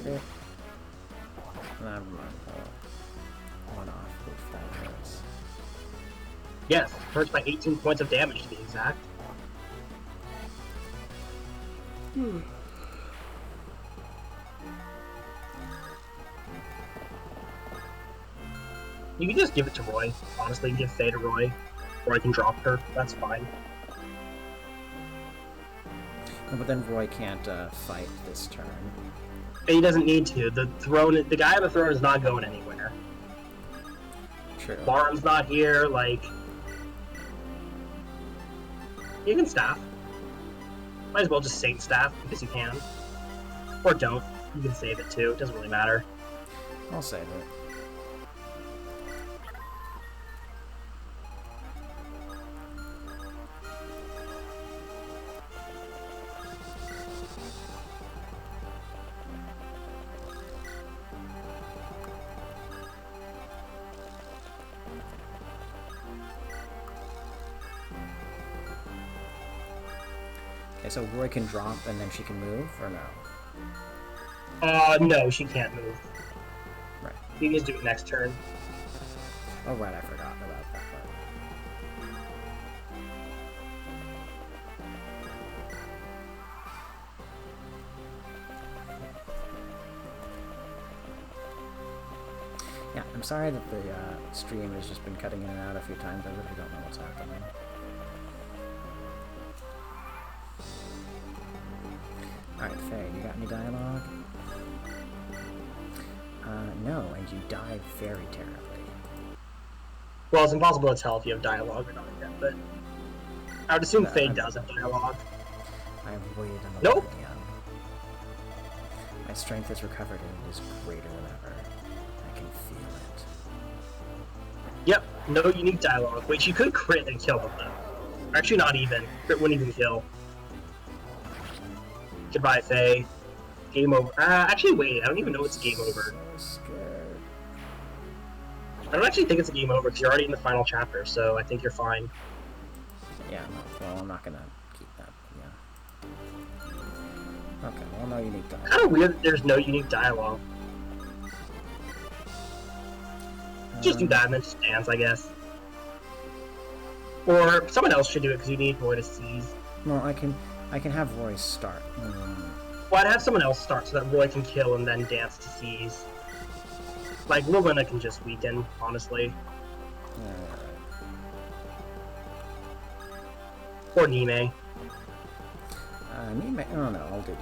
crit? Never mind. One off. Oof, that hurts. Yes, hurts by 18 points of damage to be exact. You can just give it to Roy. Honestly, give Faye to Roy. Roy can drop her. That's fine. No, but then Roy can't fight this turn. He doesn't need to. The guy on the throne is not going anywhere. True. Baron's not here. Like, you can staff. Might as well just Saint staff because you can, or don't. You can save it too. It doesn't really matter. I'll save it. Okay, so Roy can drop and then she can move, or no? No, she can't move. Right. You can just do it next turn. Oh, right, I forgot about that part. Yeah, I'm sorry that the stream has just been cutting in and out a few times. I really don't know what's happening. Alright, Faye, you got any dialogue? No, and you died very terribly. Well, it's impossible to tell if you have dialogue or not yet, but I would assume Faye does have dialogue. I've waited a Nope. millennium. My strength is recovered and it is greater than ever. I can feel it. Yep, no unique dialogue. Wait, she could crit and kill them though. Actually, not even. Crit wouldn't even kill. Goodbye, Faye. Game over. Actually, wait. I don't even know it's game over. So scared. I don't actually think it's a game over because you're already in the final chapter, so I think you're fine. Yeah, no, well, I'm not gonna keep that, yeah. Okay, well, no unique dialogue. Kind of weird that there's no unique dialogue. Just do that and then just dance, I guess. Or someone else should do it because you need Roy to seize. No, I can have Roy start. Well, I'd have someone else start so that Roy can kill and then dance to seize. Like, Lilina can just weaken, honestly. Or Nime. Nime, oh no, I'll do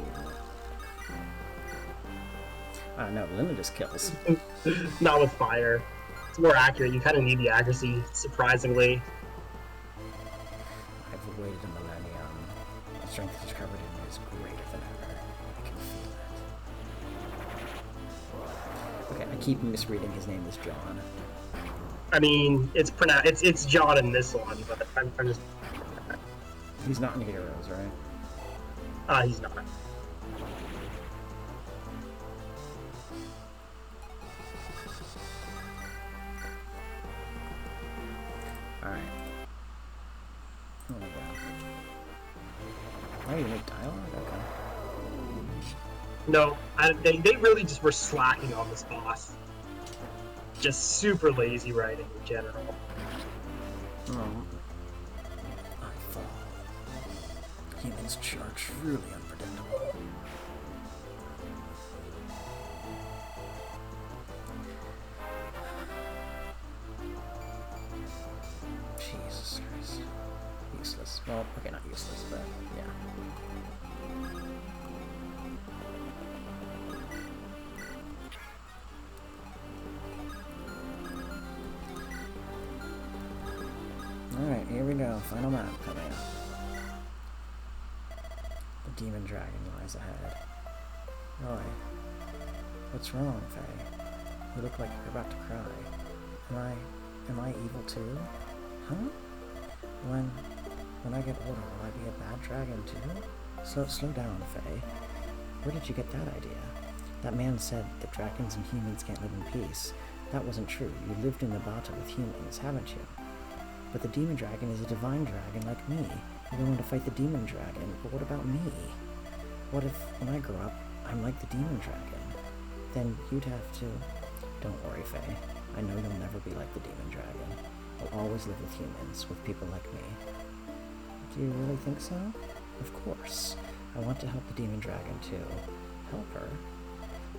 Nime. No, Lina just kills. Not with fire. It's more accurate. You kind of need the accuracy, surprisingly. I've waited a millennium. My strength is covered in is greater than ever. I can feel it. Okay, I keep misreading his name as John. I mean, it's pronounced. It's John in this one, but I'm just. He's not in Heroes, right? He's not. Alright. Oh my god. Oh, you make dialogue? Okay. No, they really just were slacking on this boss. Just super lazy writing in general. Oh. I fall. Humans are truly unpredictable. Jesus Christ. Useless. Well, okay, not useless, but yeah. Alright, here we go. Final map coming up. The demon dragon lies ahead. Roy. What's wrong, Faye? You look like you're about to cry. Am I evil too? Huh? When I get older, will I be a bad dragon too? Slow down, Faye. Where did you get that idea? That man said that dragons and humans can't live in peace. That wasn't true. You lived in the Bata with humans, haven't you? But the demon dragon is a divine dragon like me. You're going to fight the demon dragon, but what about me? What if, when I grow up, I'm like the demon dragon? Then you'd have to... Don't worry, Faye. I know you'll never be like the demon dragon. You'll always live with humans, with people like me. Do you really think so? Of course. I want to help the demon dragon, too. Help her?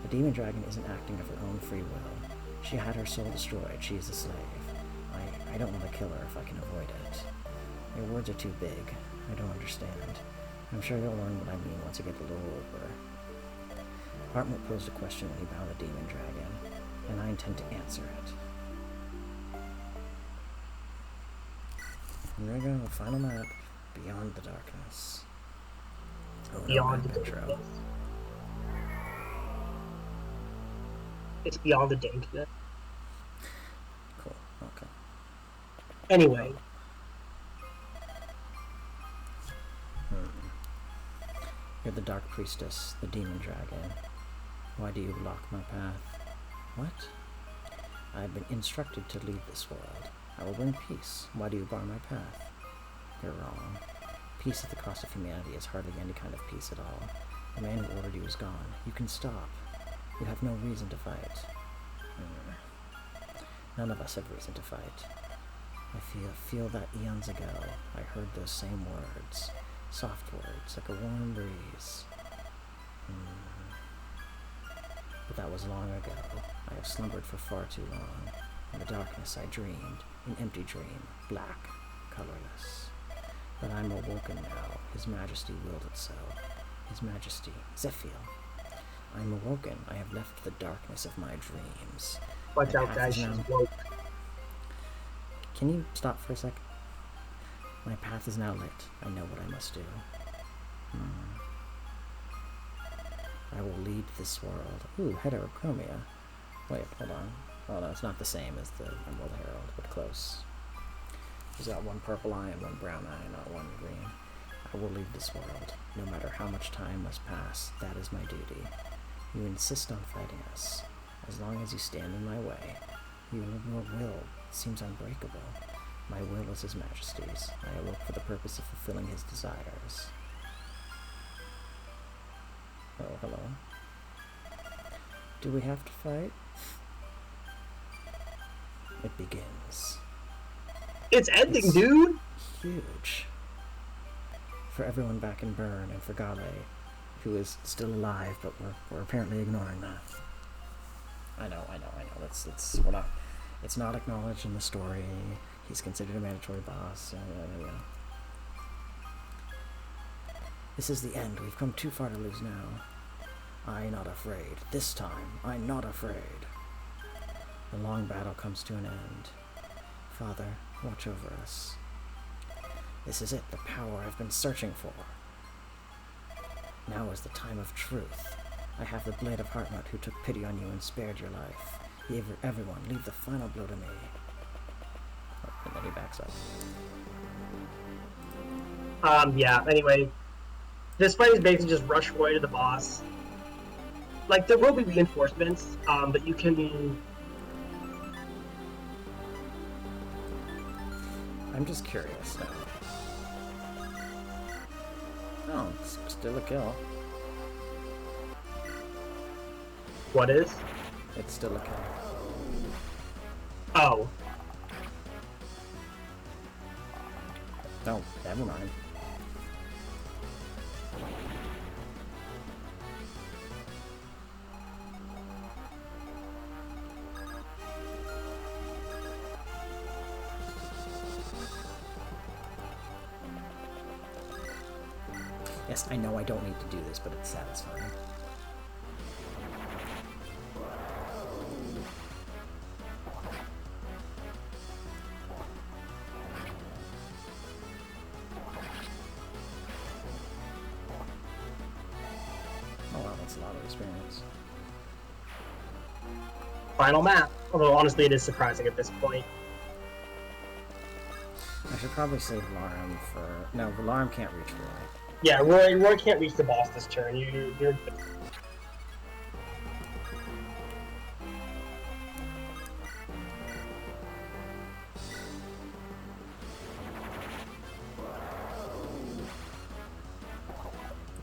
The demon dragon isn't acting of her own free will. She had her soul destroyed. She is a slave. I don't want to kill her if I can avoid it. Your words are too big. I don't understand. I'm sure you'll learn what I mean once you get a little older. Hartmut posed a question when he bound the demon dragon, and I intend to answer it. Here we go, final map. Beyond the darkness. Oh, Beyond no, the intro. darkness. It's beyond the dankness. Cool, okay. Anyway. You're the Dark Priestess, the Demon Dragon. Why do you block my path? What? I have been instructed to lead this world. I will bring peace. Why do you bar my path? You're wrong. Peace at the cost of humanity is hardly any kind of peace at all. The man who ordered you is gone. You can stop. You have no reason to fight. None of us have reason to fight. I feel that eons ago I heard those same words. Soft words, like a warm breeze. But that was long ago. I have slumbered for far too long. In the darkness I dreamed, an empty dream, black, colorless. But I'm awoken now. His Majesty willed it so. His Majesty, Zephiel. I'm awoken. I have left the darkness of my dreams. Watch out, guys. She's woke. Can you stop for a sec? My path is now lit. I know what I must do. I will lead this world. Ooh, heterochromia. Wait, hold on. Oh no, it's not the same as the Emerald Herald, but close. He's got one purple eye and one brown eye, not one green. I will lead this world. No matter how much time must pass, that is my duty. You insist on fighting us. As long as you stand in my way, your will seems unbreakable. My will is His Majesty's. I awoke for the purpose of fulfilling His desires. Oh, hello. Do we have to fight? It begins. It's ending, dude! Huge. For everyone back in Bern and for Gale, who is still alive, but we're apparently ignoring that. I know. It's not acknowledged in the story. He's considered a mandatory boss. This is the end. We've come too far to lose now. I not afraid. This time, I'm not afraid. The long battle comes to an end. Father, watch over us. This is it, the power I've been searching for. Now is the time of truth. I have the blade of Hartmut who took pity on you and spared your life. Everyone, leave the final blow to me. Oh, and then he backs up. Yeah, anyway. This fight is basically just rush away to the boss. Like, there will be reinforcements, but you can... I'm just curious now. Oh, it's still a kill. What is? It's still a kill. Oh. No, never mind. Yes, I know I don't need to do this, but it's satisfying. Oh wow, that's a lot of experience. Final map. Although, honestly, it is surprising at this point. I should probably save Larum for... No, Larum can't reach Roy. Yeah, Roy can't reach the boss this turn. You're...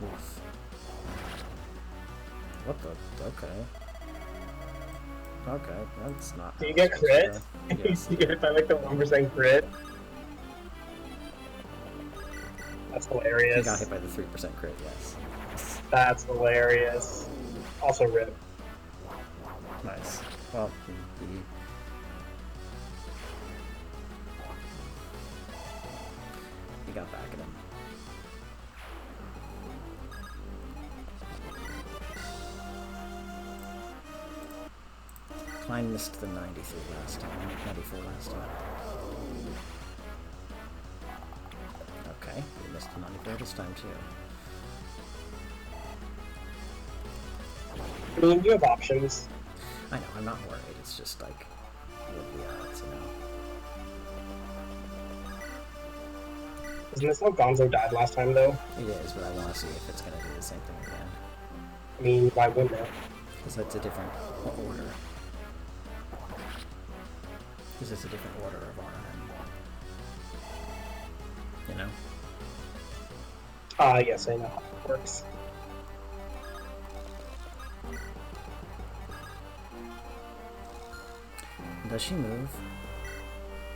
Oof. What the? Okay. Okay, that's not. Do you get crit? Yes. You get hit by like the 1% crit. That's hilarious. He got hit by the 3% crit, yes. That's hilarious. Also rip. Nice. Well, he got back at him. Klein missed the 93 last time, 94 last time. Okay, he missed the 94 this time too. I mean, you have options. I know, I'm not worried, it's just like, what are the odds, you know? Isn't this how Gonzo died last time, though? It is, but I want to see if it's going to do the same thing again. I mean, why wouldn't it? Because that's a different order. This is a different order of RN. You know? Yes, I know how it works. Does she move?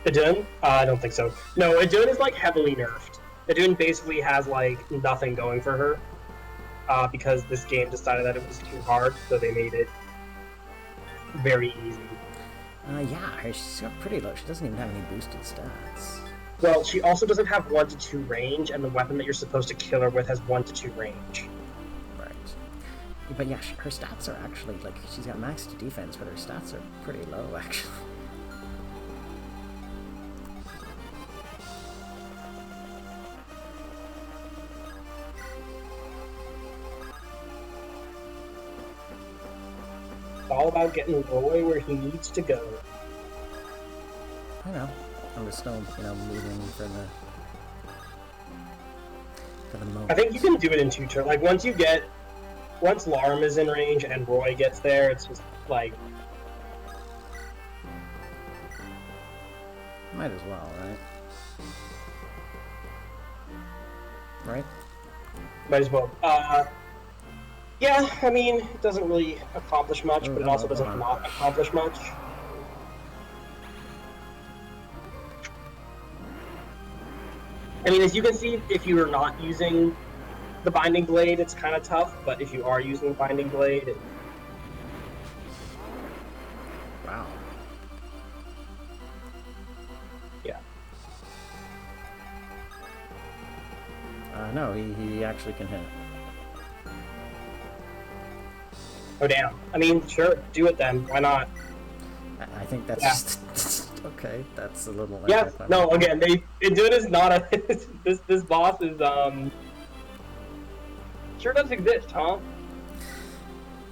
Idun? I don't think so. No, Idun is like heavily nerfed. Idun basically has like nothing going for her. Because this game decided that it was too hard, so they made it very easy. Yeah, she's got pretty low. She doesn't even have any boosted stats. Well, she also doesn't have 1 to 2 range, and the weapon that you're supposed to kill her with has 1 to 2 range. Right. But yeah, her stats are actually, like, she's got maxed defense, but her stats are pretty low, actually. It's all about getting Roy where he needs to go. I know. I'm just still, you know, moving for the moment. I think you can do it in 2 turns. Like, once Larm is in range and Roy gets there, it's just, like... Might as well, right? Right? Might as well. Yeah, I mean, it doesn't really accomplish much, but it also doesn't not accomplish much. I mean, as you can see, if you are not using the Binding Blade, it's kind of tough, but if you are using the Binding Blade... Wow. Yeah. No, he actually can hit. Oh, damn. I mean, sure, do it then. Why not? I think that's just... Okay, that's a little... Yeah, no, again, Idun is not a... this boss is, sure does exist, huh?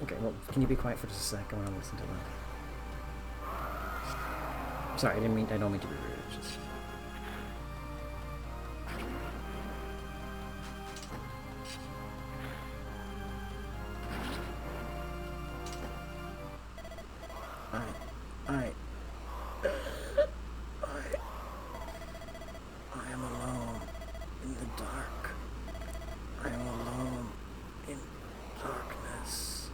Okay, well, can you be quiet for just a sec? I want to listen to that. Sorry, I don't mean to be rude, it's just... I am alone in the dark. I am alone in darkness.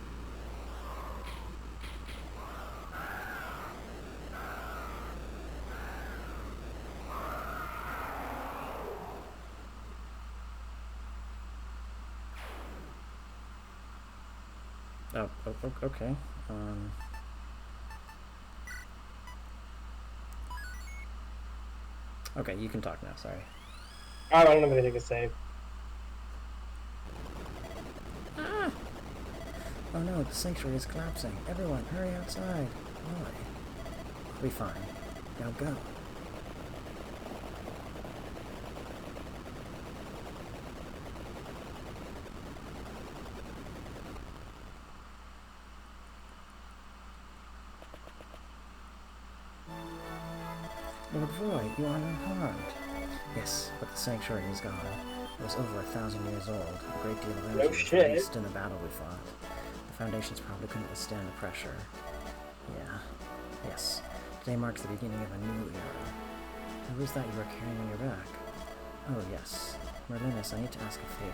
Oh, okay. Okay, you can talk now, sorry. I don't have anything to say. Ah! Oh no, the sanctuary is collapsing. Everyone, hurry outside. Why? We'll be fine. Now go. Lord Roy, you are unharmed. Yes, but the sanctuary is gone. It was over 1,000 years old. A great deal of energy was released in the battle we fought. The Foundations probably couldn't withstand the pressure. Yeah. Yes. Today marks the beginning of a new era. Who is that you are carrying on your back? Oh, yes. Merlinus, I need to ask a favor of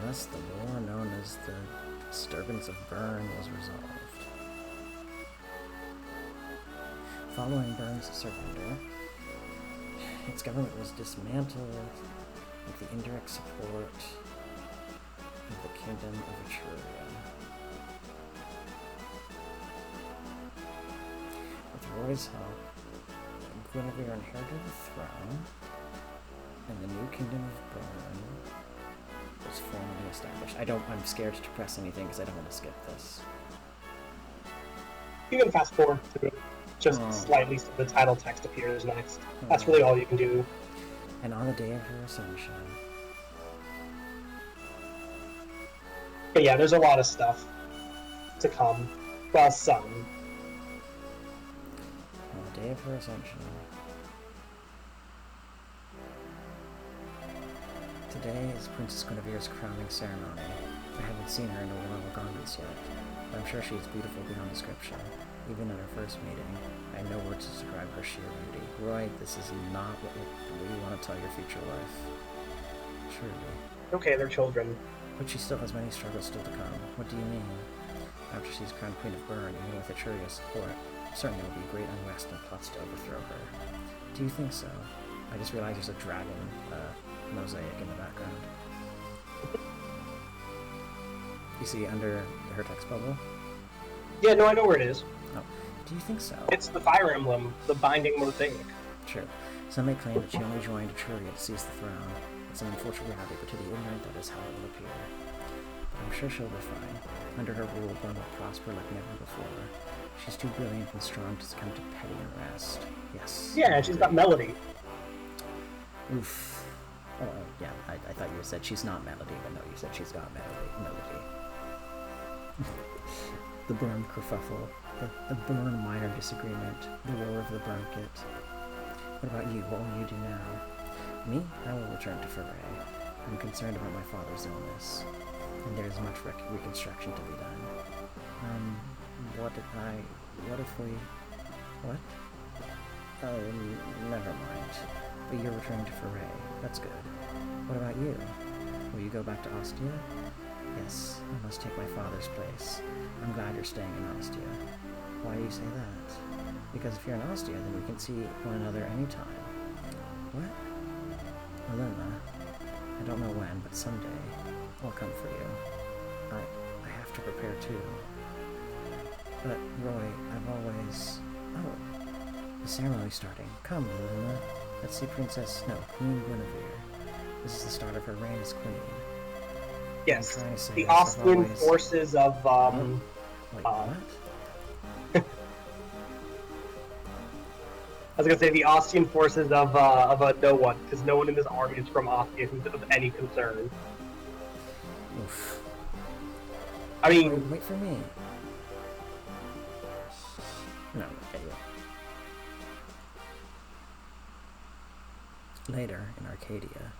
you. thus the war known as the Disturbance of Bern was resolved. Following Bern's surrender, its government was dismantled with the indirect support of the Kingdom of Etruria. With Roy's help, Guinevere inherited the throne, and the new Kingdom of Bern was formally established. I'm scared to press anything because I don't want to skip this. You can fast forward through it just slightly so the title text appears next. That's really all you can do. And on the day of her ascension. But yeah, there's a lot of stuff to come. Well, some. On the day of her ascension. Today is Princess Guinevere's crowning ceremony. I haven't seen her in her royal garments yet, but I'm sure she is beautiful beyond description. Even at our first meeting, I have no words to describe her sheer beauty. Roy, this is not what you want to tell your future wife. Truly. Okay, they're children. But she still has many struggles still to come. What do you mean? After she's crowned Queen of Bern, even with Etruria's support, certainly will be great unrest and plots to overthrow her. Do you think so? I just realized there's a dragon mosaic in the background. You see under her text bubble? Yeah, no, I know where it is. Oh, do you think so? It's the Fire Emblem, the binding mosaic. True. Some may claim that she only joined Etruria to seize the throne. It's an unfortunate reality, but to the ignorant, that is how it will appear. But I'm sure she'll be fine. Under her rule, Bern will prosper like never before. She's too brilliant and strong to succumb to petty unrest. Yes. Yeah, she's got melody. Oof. Oh, yeah, I thought you said she's not melody, but no, you said she's got melody. The Bern kerfuffle, the Bern minor disagreement, the war of the Bronket. What about you? What will you do now? Me? I will return to Foray. I'm concerned about my father's illness, and there is much reconstruction to be done. What if we... What? Never mind. But you're returning to Foray. That's good. What about you? Will you go back to Ostia? Yes, I must take my father's place. I'm glad you're staying in Ostia. Why do you say that? Because if you're in Ostia, then we can see one another anytime. What? Aluna, I don't know when, but someday I'll come for you. I have to prepare too. But, Roy, I've always... Oh, the ceremony's starting. Come, Aluna. Let's see Queen Guinevere. This is the start of her reign as queen. Yes, the Ostian forces of, Wait, what? I was gonna say the Ostian forces of no one, because no one in this army is from Ostia who's of any concern. Oof. I mean... Wait for me. No, okay, yeah. Later, in Arcadia.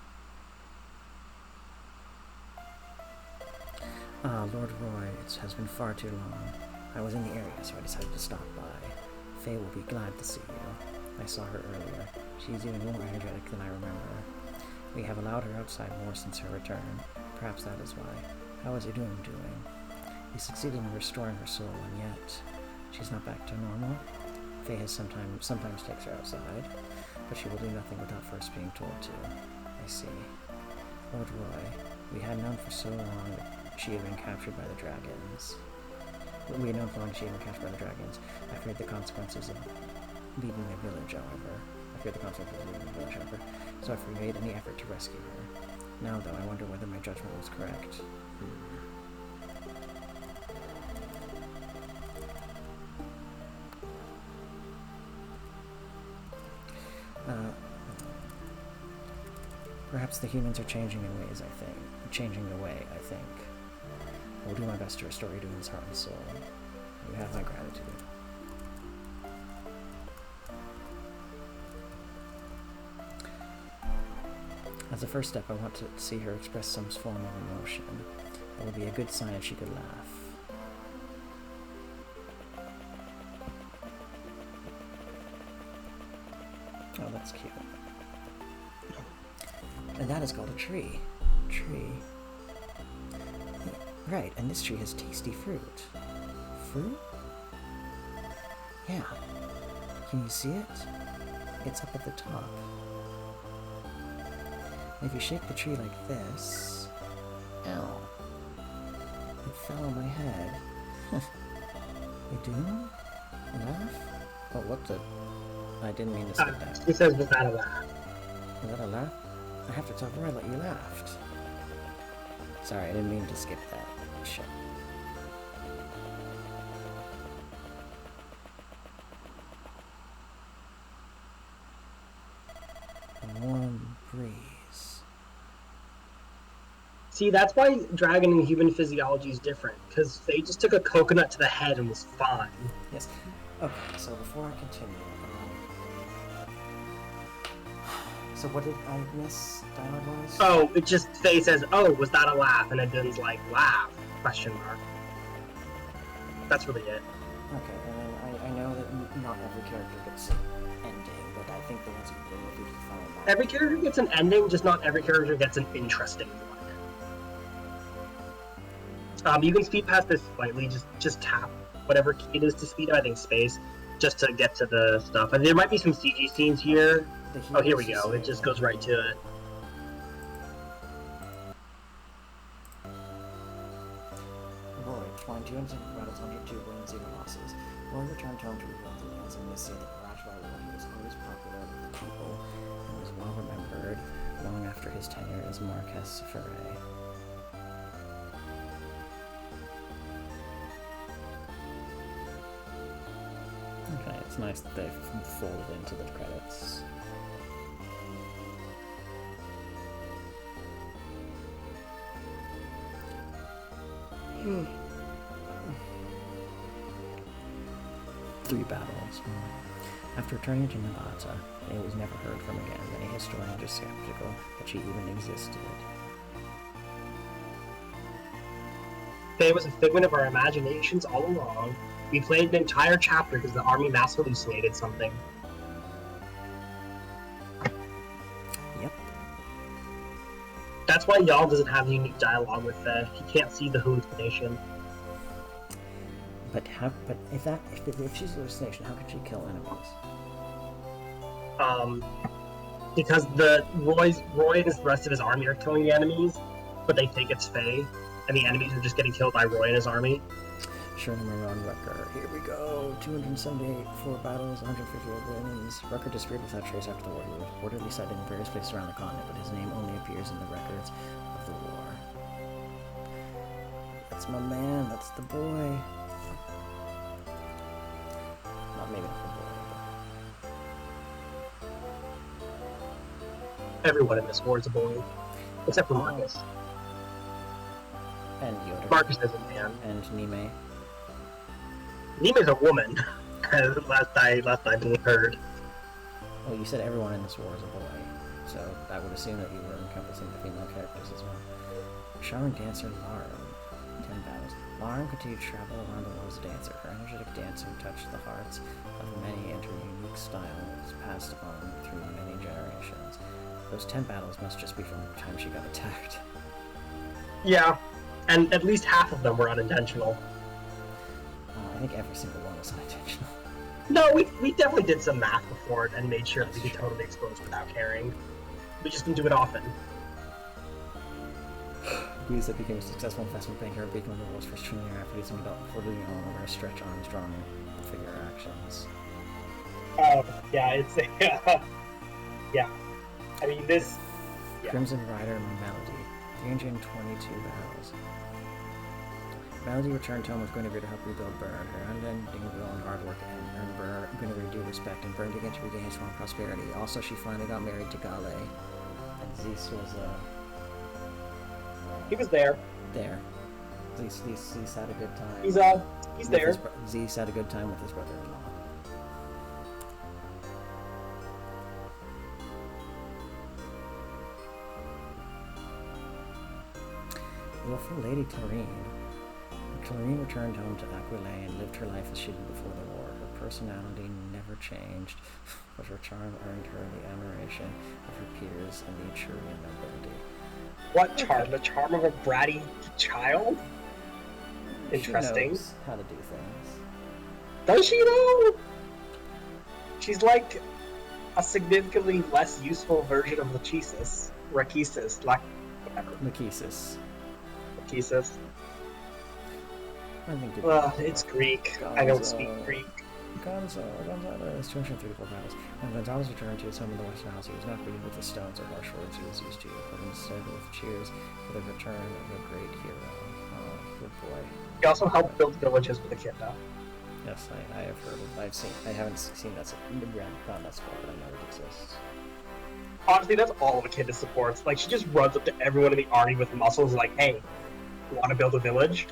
Lord Roy, it has been far too long. I was in the area, so I decided to stop by. Faye will be glad to see you. I saw her earlier. She's even more energetic than I remember. We have allowed her outside more since her return. Perhaps that is why. How is Idun doing? We succeeded in restoring her soul, and yet she's not back to normal. Faye has sometimes takes her outside, but she will do nothing without first being told to. I see. Lord Roy, we had known for so long that she had been captured by the dragons. I feared the consequences of leaving the village, however. So I forbade any effort to rescue her. Now, though, I wonder whether my judgment was correct. Perhaps the humans are changing in ways, changing the way, I think. I will do my best to restore Idun's heart and soul. You have my gratitude. As a first step, I want to see her express some form of emotion. It would be a good sign if she could laugh. Oh, that's cute. And that is called a tree. Tree. Right, and this tree has tasty fruit. Fruit? Yeah. Can you see it? It's up at the top. And if you shake the tree like this... Ow. It fell on my head. You do? Laugh? Oh, what the... I didn't mean to skip that. He says, was that a laugh? Was that a laugh? I have to talk more like you laughed. Sorry, I didn't mean to skip that. Shit. A warm breeze. See, that's why dragon and human physiology is different, because they just took a coconut to the head and was fine. Yes. Okay, so before I continue, so what did I miss dialogue-wise? Oh, it just, Faye says, oh, was that a laugh? And Adun's like, laugh? Question mark. That's really it. Okay, and then I know that not every character gets an ending, but I think the ones who've been reviewed find that. Every character gets an ending, just not every character gets an interesting one. You can speed past this slightly, just tap whatever key it is to speed up, I think space, just to get to the stuff. And there might be some CG scenes here. Oh, here we go. It just goes right to it. Roy, find 200 battles, 102 wins, 0 losses. Roy returned home to rebuild the lands and missed the garage rival. He was always popular with the people and was well remembered long after his tenure as Marquess Ferret. Okay, it's nice that they've folded into the credits. Three battles. After returning to Nabata, it was never heard from again. Many historians are skeptical that she even existed. Faye was a figment of our imaginations all along. We played an entire chapter because the army mass hallucinated something. Yep. That's why y'all doesn't have unique dialogue with Faye. He can't see the hallucination. But how? But if she's a hallucination, how could she kill enemies? Because Roy and the rest of his army are killing the enemies, but they think it's Faye, and the enemies are just getting killed by Roy and his army. Sherman Maron Rucker. Here we go. 278 4 battles, 158 wins. Rucker disappeared without trace after the war. He was reportedly cited in various places around the continent, but his name only appears in the records of the war. That's my man. That's the boy. Maybe not the boy, but... Everyone in this war is a boy. Except for Marcus. And Yoda. Marcus is a man. And Nime. Nime's a woman. last I heard. Well, you said everyone in this war is a boy, so I would assume that you were encompassing the female characters as well. Charming dancer Larum. 10 battles. Larum continued to travel around the world as a dancer. Her energetic dancing touched the hearts of many, and her unique style was passed on through many generations. Those 10 battles must just be from the time she got attacked. Yeah, and at least half of them were unintentional. I think every single one was unintentional. No, we definitely did some math before it and made sure that we could totally expose without caring. We just didn't do it often. Lisa became a successful investment banker, becoming the world's first trillionaire after using about $4 billion over Stretch Armstrong figure actions. Yeah, it's yeah. I mean this. Yeah. Crimson Rider Melody, 322 battles. Melody returned home with Guinevere to help rebuild Burn. Her unending will and hard work earned Guinevere due respect, and Burn began to regain his former prosperity. Also, she finally got married to Gale, and Zeus was he was there. There. Zeus had a good time. He's there. Zeus had a good time with his brother-in-law. Willful Lady Clarine. Clarine returned home to Aquilea and lived her life as she did before the war. Her personality never changed, but her charm earned her the admiration of her peers and the Etrurian nobility. What charm? The charm of a bratty child? interesting. She knows how to do things. Does she though? She's like a significantly less useful version of Lachesis. Rachesis, like whatever. Lachesis. Lachesis. I think it's Greek. I don't speak Greek. Gonzalez, 234 battles. When Gonzalez returned to his home in the Western House, he was not greeted with the stones or harsh words he was used to, but instead with cheers for the return of a great hero. Oh, good boy. He also helped build villages with a kid, though. Yes, I have heard of. I haven't seen that in the ground that spot, but I know it exists. Honestly, that's all of a kid supports. Like, she just runs up to everyone in the army with muscles, like, "Hey, want to build a village?"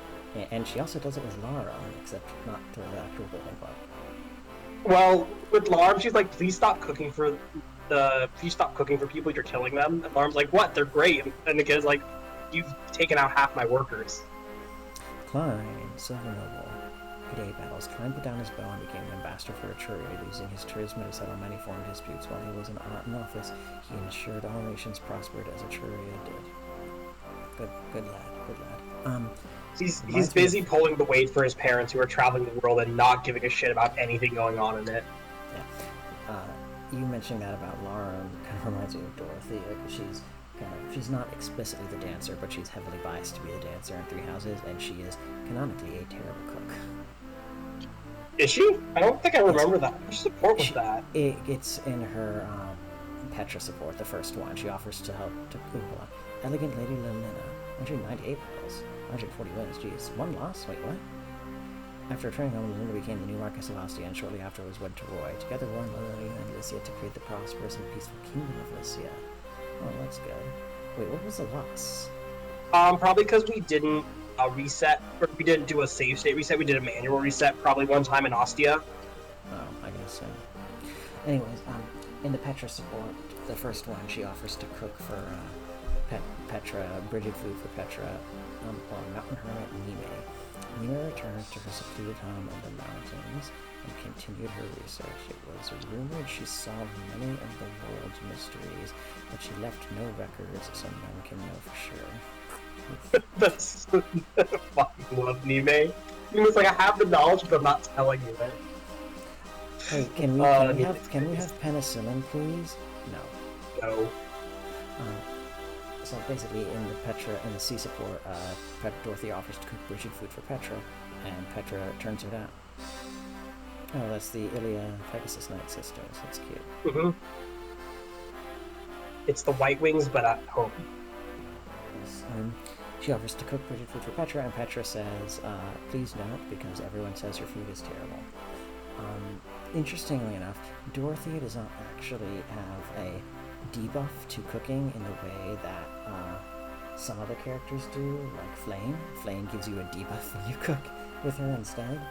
And she also does it with Lara, except not to the actual building part. Well, with Larm, she's like, "Please stop cooking for people. You're killing them." And Larm's like, "What? They're great." And the kid's like, "You've taken out half my workers." Klein, Silver Noble, 88 battles. Klein put down his bow and became an ambassador for Etruria, using his charisma to settle many foreign disputes. While he was in office, he ensured all nations prospered as Etruria did. Good lad. He's busy pulling the weight for his parents, who are traveling the world and not giving a shit about anything going on in it. Yeah. You mentioning that about Lara kind of reminds me of Dorothy. Like, she's not explicitly the dancer, but she's heavily biased to be the dancer in Three Houses, and she is canonically a terrible cook. Is she? I don't think I remember that. Which support was that? It's in her Petra support, the first one. She offers to help to Elegant Lady Lilina, 198 battles, 140 wins. Jeez, one loss? Wait, what? After returning home, Linda became the new Marquess of Ostia, and shortly afterwards wed to Roy. Together, Roy and Lilina and Lycia to create the prosperous and peaceful kingdom of Lycia. Oh, that's good. Wait, what was the loss? Probably because we didn't reset, or we didn't do a save state reset. We did a manual reset probably one time in Ostia. Oh, I guess so. Anyways, in the Petra support, the first one, she offers to cook for Petra, Bridget food for Petra, mountain hermit Nime. Nime returned to her secluded home in the mountains and continued her research. It was rumored she solved many of the world's mysteries, but she left no records, so none can know for sure. That's I fucking love Nime. Nime's like, I have the knowledge, but I'm not telling you it. Hey, can we have penicillin, please? No. So basically, in the sea support, Dorothy offers to cook Bridget food for Petra, and Petra turns her down. Oh, that's the Ilia Pegasus Knight sisters. That's cute. Mm-hmm. It's the White Wings, but at home. Yes. She offers to cook Bridget food for Petra, and Petra says, "Please don't, because everyone says your food is terrible." Interestingly enough, Dorothy does not actually have a debuff to cooking in the way that some other characters do, like Flame. Flame gives you a debuff when you cook with her instead.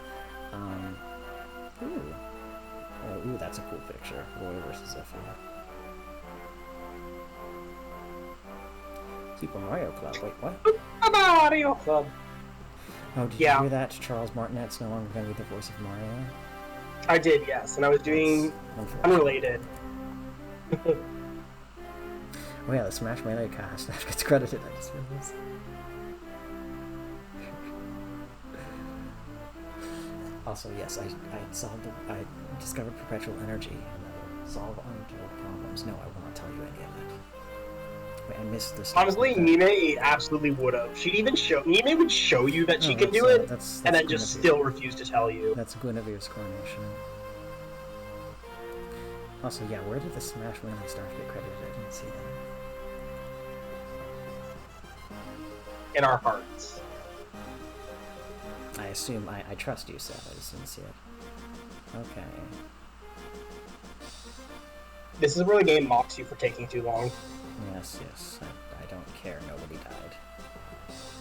Ooh, that's a cool picture. Roy versus Zephyr. Super Mario Club. Wait, what? Super Mario Club. Oh, did you hear that? Charles Martinet's no longer going to be the voice of Mario? I did, yes, and I was doing unrelated. Oh yeah, the Smash Melee cast that gets credited. I just realized. Also, yes, I discovered perpetual energy and I will solve untold problems. No, I will not tell you any of it. Wait, I missed this. Honestly, Nime absolutely would have. Nime would show you that she can do it, that's and then just still refuse to tell you. That's Guinevere's coronation. Also, yeah, where did the Smash Melee staff get credited? I didn't see that. In our hearts. I assume, I trust you, Seth. I just didn't see it. Okay. This is where the game mocks you for taking too long. Yes. I don't care. Nobody died.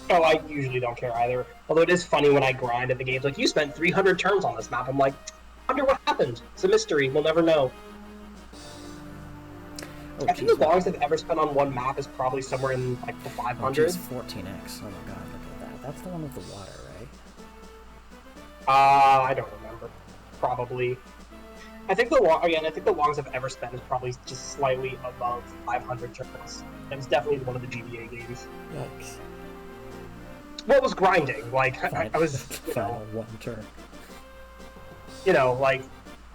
Oh, I usually don't care either. Although it is funny when I grind and the game's like, you spent 300 turns on this map. I'm like, I wonder what happened. It's a mystery. We'll never know. Oh, I think the longest I've ever spent on one map is probably somewhere in like the 500s. Oh, 14x. Oh my god, look at that. That's the one with the water, right? I don't remember. Probably. I think the longest I've ever spent is probably just slightly above 500 turns. And it's definitely one of the GBA games. Yikes. what was grinding? Like, I was, final one turn. Like,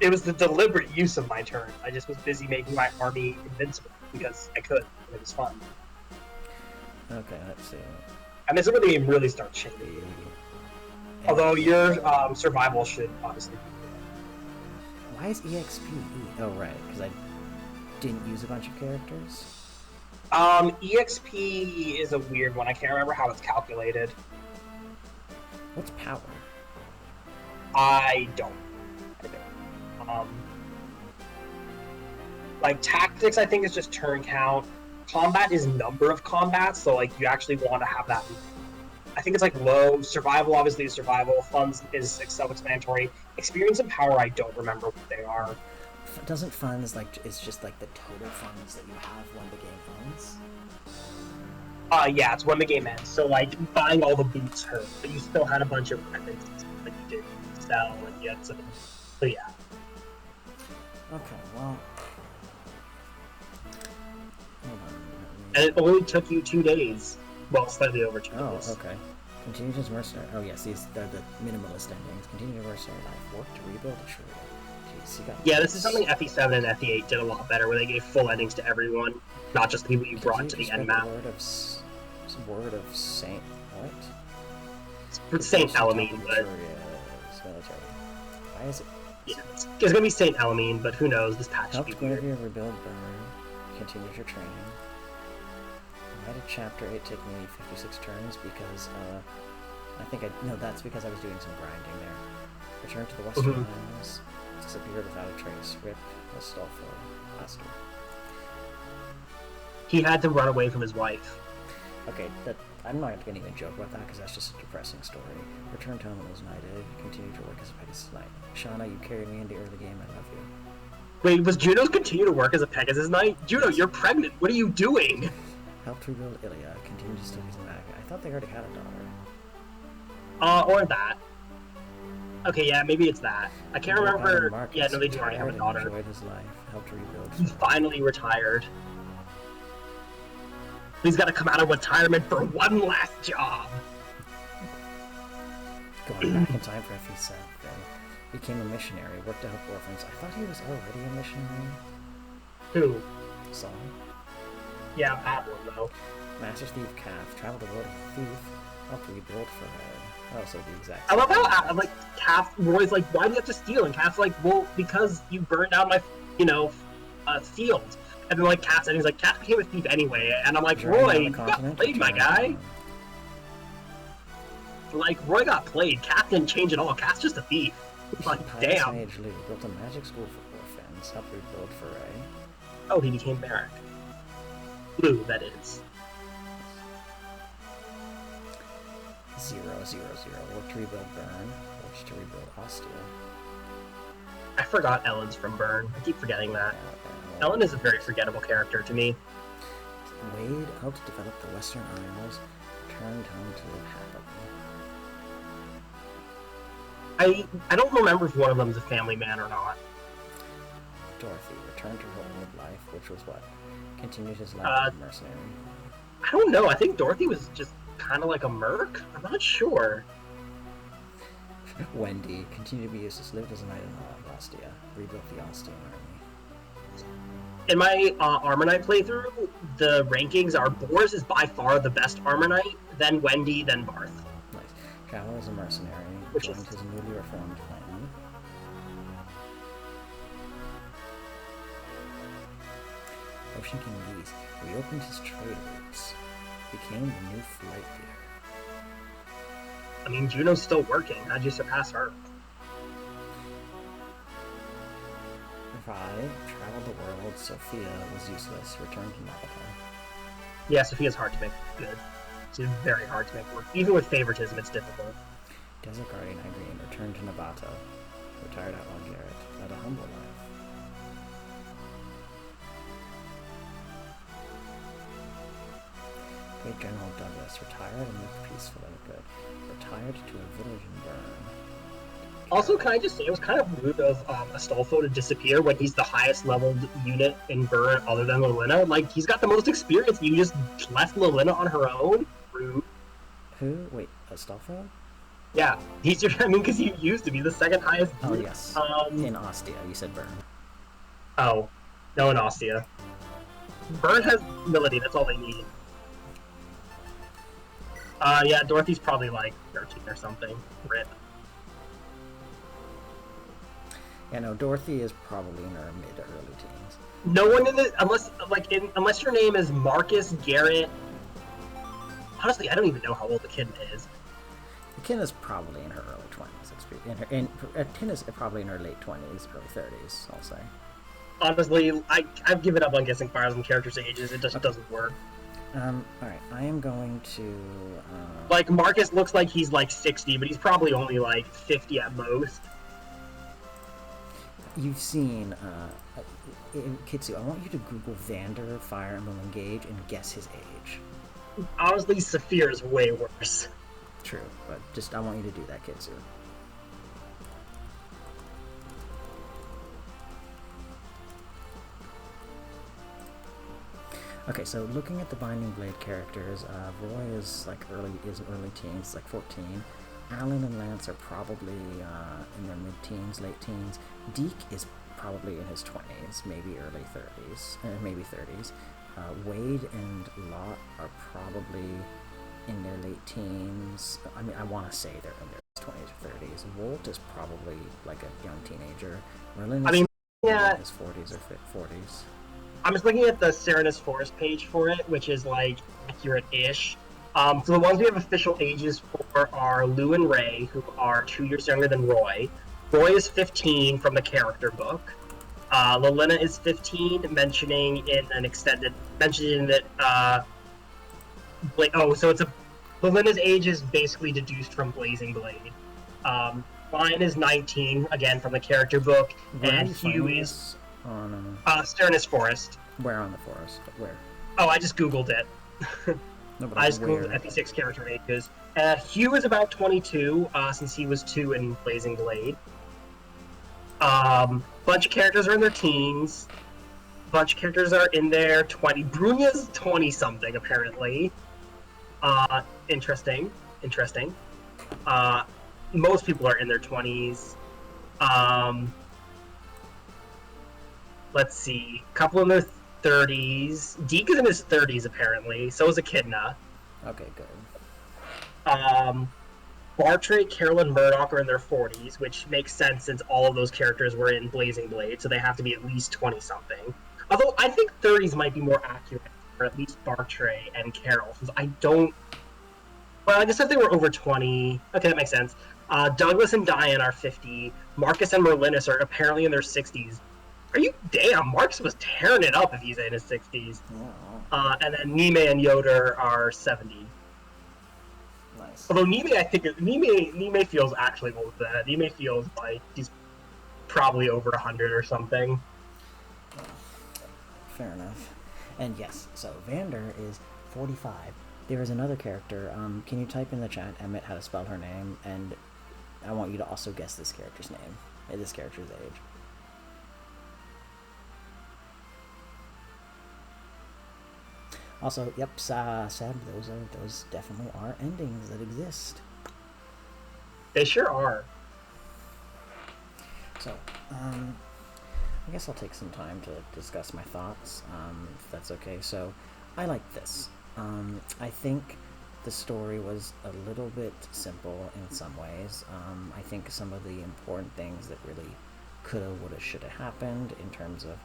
it was the deliberate use of my turn. I just was busy making my army invincible because I could. And it was fun. Okay, let's see. And this is when the game really starts changing. Although your survival should obviously be good. Why is EXP E? Oh, right, because I didn't use a bunch of characters. EXP is a weird one. I can't remember how it's calculated. What's power? I don't. Like tactics, I think is just turn count. Combat is number of combats, so like you actually want to have that. I think it's like low. Survival obviously is survival. Funds is self-explanatory. Experience and power, I don't remember what they are. Doesn't funds it's just like the total funds that you have when the game ends? Yeah, it's when the game ends. So like buying all the boots hurt, but you still had a bunch of weapons that you did sell, and you had some. So yeah. Okay, well. Hold on. And it only took you 2 days. Well, slightly over 2 days. Oh, okay. Continue to mercenary. Oh, yes, these are the minimalist endings. Continue to mercenary life. Work to rebuild a tree. Jeez, you got. Yeah, this is something FE7 and FE8 did a lot better, where they gave full endings to everyone, not just the people you brought to the end map. Word of Saint. What? It's Saint Elamine, but. Why is it? Yeah, it's gonna be Saint Elamine, but who knows? This patch should be weird. Helped rebuild burn. Continued your training. Why did Chapter 8 take me 56 turns? Because, no, that's because I was doing some grinding there. Return to the Western Isles. Disappeared without a trace. Rip Astolfo. Aster. He had to run away from his wife. Okay, I'm not gonna even joke about that because that's just a depressing story. Returned home and was knighted. Continued to work as a Pegasus Knight. Shauna, you carried me into early game. I love you. Wait, was Juno continue to work as a Pegasus Knight? Juno, you're pregnant. What are you doing? Helped rebuild Ilia. Continued to study the Maga. I thought they already had a daughter. Or that. Okay, yeah, maybe it's that. I can't remember. Yeah, no, they do already have a daughter. Enjoyed his life. Helped rebuild. He's finally retired. He's got to come out of retirement for one last job. Going back in time for FE7. Became a missionary. Worked to help orphans. I thought he was already a missionary. Who? Saul. Yeah, bad one though. Master Thief Calf. Traveled the world of the thief. Helped rebuild for her. Also the exact same. I love how, Calf, Roy's like, why do you have to steal? And Calf's like, well, because you burned down my, field. And then, Calf's and he's like, Calf became a thief anyway. And I'm like, Roy, you got played, my guy. Roy got played. Calf didn't change at all. Calf's just a thief. Damn. Mage Lou built a magic school for orphans. Helped rebuild for Ray. Oh, he became Merrick. Lou, that is. 0, 0, 0. Worked to rebuild Burn. Worked to rebuild Ostia. I forgot Ellen's from Burn. I keep forgetting that. Ellen is a very forgettable character to me. Wade helped develop the Western Isles. Returned home to live happily. I don't remember if one of them is a family man or not. Dorothy returned to her old life, which was what? Continued his life as a mercenary. I don't know. I think Dorothy was just kind of like a merc. I'm not sure. Wendy continued to be useless. Lived as a knight in Ostia. Rebuilt the Ostian army. In my Armor Knight playthrough, the rankings are Boris is by far the best Armor Knight, then Wendy, then Barth. Nice. Traveled as a mercenary. Joined his newly reformed clan. Ocean King Geese reopened his trade routes. Became the new flight leader. I mean, Juno's still working. How'd you surpass her? Revived, traveled the world. Sophia was useless. Returned to Navajo. Yeah, Sophia's hard to make good. She's very hard to make work. Even with favoritism, it's difficult. Desert Guardian Irene returned to Navato. Retired outlaw Garrett. Led a humble life. Great General Douglas retired and lived peacefully. Good. Retired to a village in Burn. Also, can I just say, it was kind of rude of Astolfo to disappear when he's the highest leveled unit in Burn other than Lilina. He's got the most experience, and you just left Lilina on her own? Rude. Who? Wait, Astolfo? Yeah, he's your. I mean, because he used to be the second highest. Oh, yes. In Ostia, you said Burn. Oh, no, in Ostia. Burn has ability. That's all they need. Yeah, Dorothy's probably like 13 or something. Rip. Yeah, no, Dorothy is probably in her mid to early teens. No one in the unless your name is Marcus Garrett. Honestly, I don't even know how old the kid is. Kin is probably in her early 20s. Kin is probably in her late 20s, early 30s, I'll say. Honestly, I've given up on guessing fires and characters' ages. It just doesn't work. Alright, I am going to... Like, Marcus looks like he's like 60, but he's probably only like 50 at most. You've seen... Kitsu, I want you to Google Vander, Fire Emblem Engage, and guess his age. Honestly, Saphir is way worse. True, but I want you to do that, Kitsu. Okay, so looking at the Binding Blade characters, Roy is early teens, like 14. Alan and Lance are probably in their mid-teens, late teens. Deke is probably in his 20s, maybe early 30s, maybe 30s. Wade and Lot are probably in their late teens. I mean, I want to say they're in their 20s or 30s. Walt is probably like a young teenager. Merlin is in his 40s or 40s. I'm just looking at the Serenus Forest page for it, which is like accurate-ish. So the ones we have official ages for are Lou and Ray, who are 2 years younger than Roy. Roy is 15 from the character book. Lilina is 15, mentioning that. Lilina's age is basically deduced from Blazing Blade. Ryan is 19, again from the character book, and Hugh is on Serenus Forest. Where on the forest? Where? Oh, I just googled it. No, I just googled FE6 character ages. Hugh is about 22, since he was 2 in Blazing Blade. Bunch of characters are in their teens. Bunch of characters are in their 20. Brunya's 20-something, apparently. Interesting. Most people are in their 20s. Let's see. A couple in their 30s. Deke is in his 30s, apparently. So is Echidna. Okay, good. Bartray, Carol, and Murdoch are in their 40s, which makes sense since all of those characters were in Blazing Blade, so they have to be at least 20-something. Although I think 30s might be more accurate for at least Bartray and Carol, since I don't... Well, I guess if they were over 20... Okay, that makes sense. Douglas and Diane are 50. Marcus and Merlinus are apparently in their 60s. Damn, Marcus was tearing it up if he's in his 60s. Oh. And then Nime and Yoder are 70. Nice. Although Nime feels actually older than that. Nime feels like he's probably over 100 or something. Fair enough. And yes, so Vander is 45. There is another character. Can you type in the chat, Emmett, how to spell her name? And I want you to also guess this character's name, this character's age. Also, yep, Seb, those definitely are endings that exist. They sure are. So, I guess I'll take some time to discuss my thoughts, if that's okay. So, I like this. I think the story was a little bit simple in some ways. I think some of the important things that really coulda, woulda, shoulda happened in terms of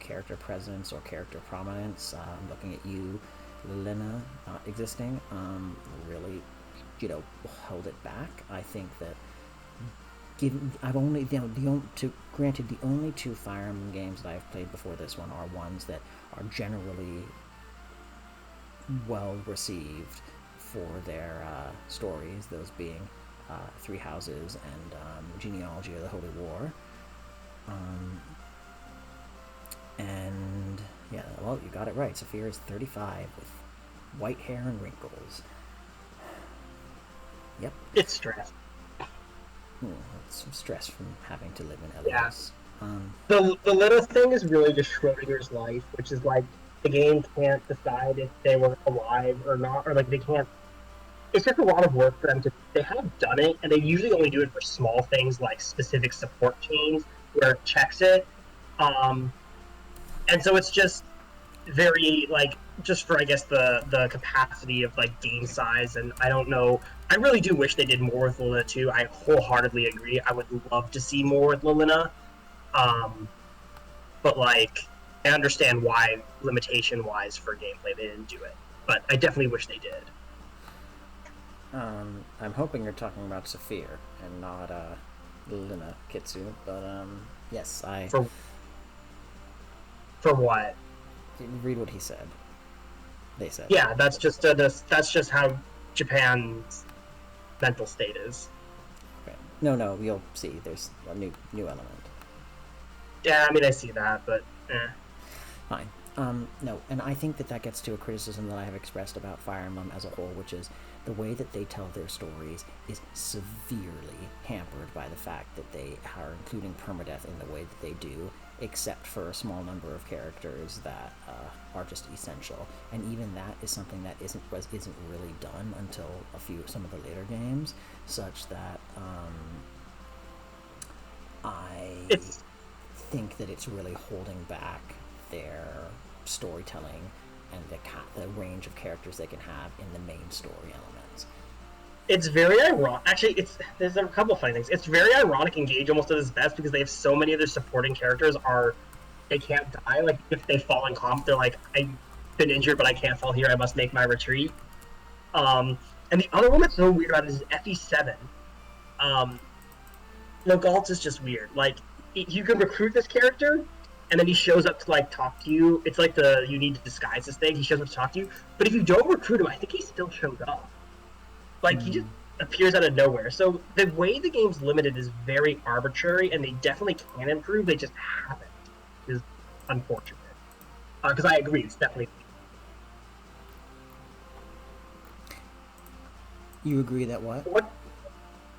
character presence or character prominence, looking at you, Lilina, existing, really, held it back. I think that granted, the only 2 Fire Emblem games that I've played before this one are ones that are generally well received for their stories, those being Three Houses and Genealogy of the Holy War. And yeah, well, you got it right. Saphir is 35 with white hair and wrinkles. Yep. It's stress. It's some stress from having to live in Elias. Yeah. The little thing is really just Schrodinger's life, which is like the game can't decide if they were alive or not, or like they can't it's just a lot of work for them to. They have done it, and they usually only do it for small things like specific support chains where it checks it. Um, and so it's just very like just for I guess the capacity of like game size, and I don't know. I really do wish they did more with Lilina too. I wholeheartedly agree. I would love to see more with Lilina. Um, but like I understand why limitation wise for gameplay they didn't do it. But I definitely wish they did. I'm hoping you're talking about Saphir and not Luna Kitsu, but yes, I for what? read what he said. They said. Yeah, that's just how Japan's mental state is. Okay. No, you'll see. There's a new element. Yeah, I mean I see that, but Fine. No, and I think that gets to a criticism that I have expressed about Fire Emblem as a whole, which is the way that they tell their stories is severely hampered by the fact that they are including permadeath in the way that they do, except for a small number of characters that are just essential. And even that is something that isn't really done until some of the later games, such that I think that it's really holding back their storytelling and the range of characters they can have in the main story elements. It's very ironic. Actually, there's a couple of funny things. It's very ironic Engage almost at its best because they have so many of their supporting characters they can't die. Like if they fall in comp, they're like, I've been injured, but I can't fall here. I must make my retreat. And the other one that's so weird about it is FE7. Galtz is just weird. Like you can recruit this character, and then he shows up to like talk to you. It's like you need to disguise this thing. He shows up to talk to you, but if you don't recruit him, I think he still shows up. Like he just appears out of nowhere. So the way the game's limited is very arbitrary, and they definitely can improve. They just haven't. Is unfortunate. Because I agree, it's definitely. You agree that what? What?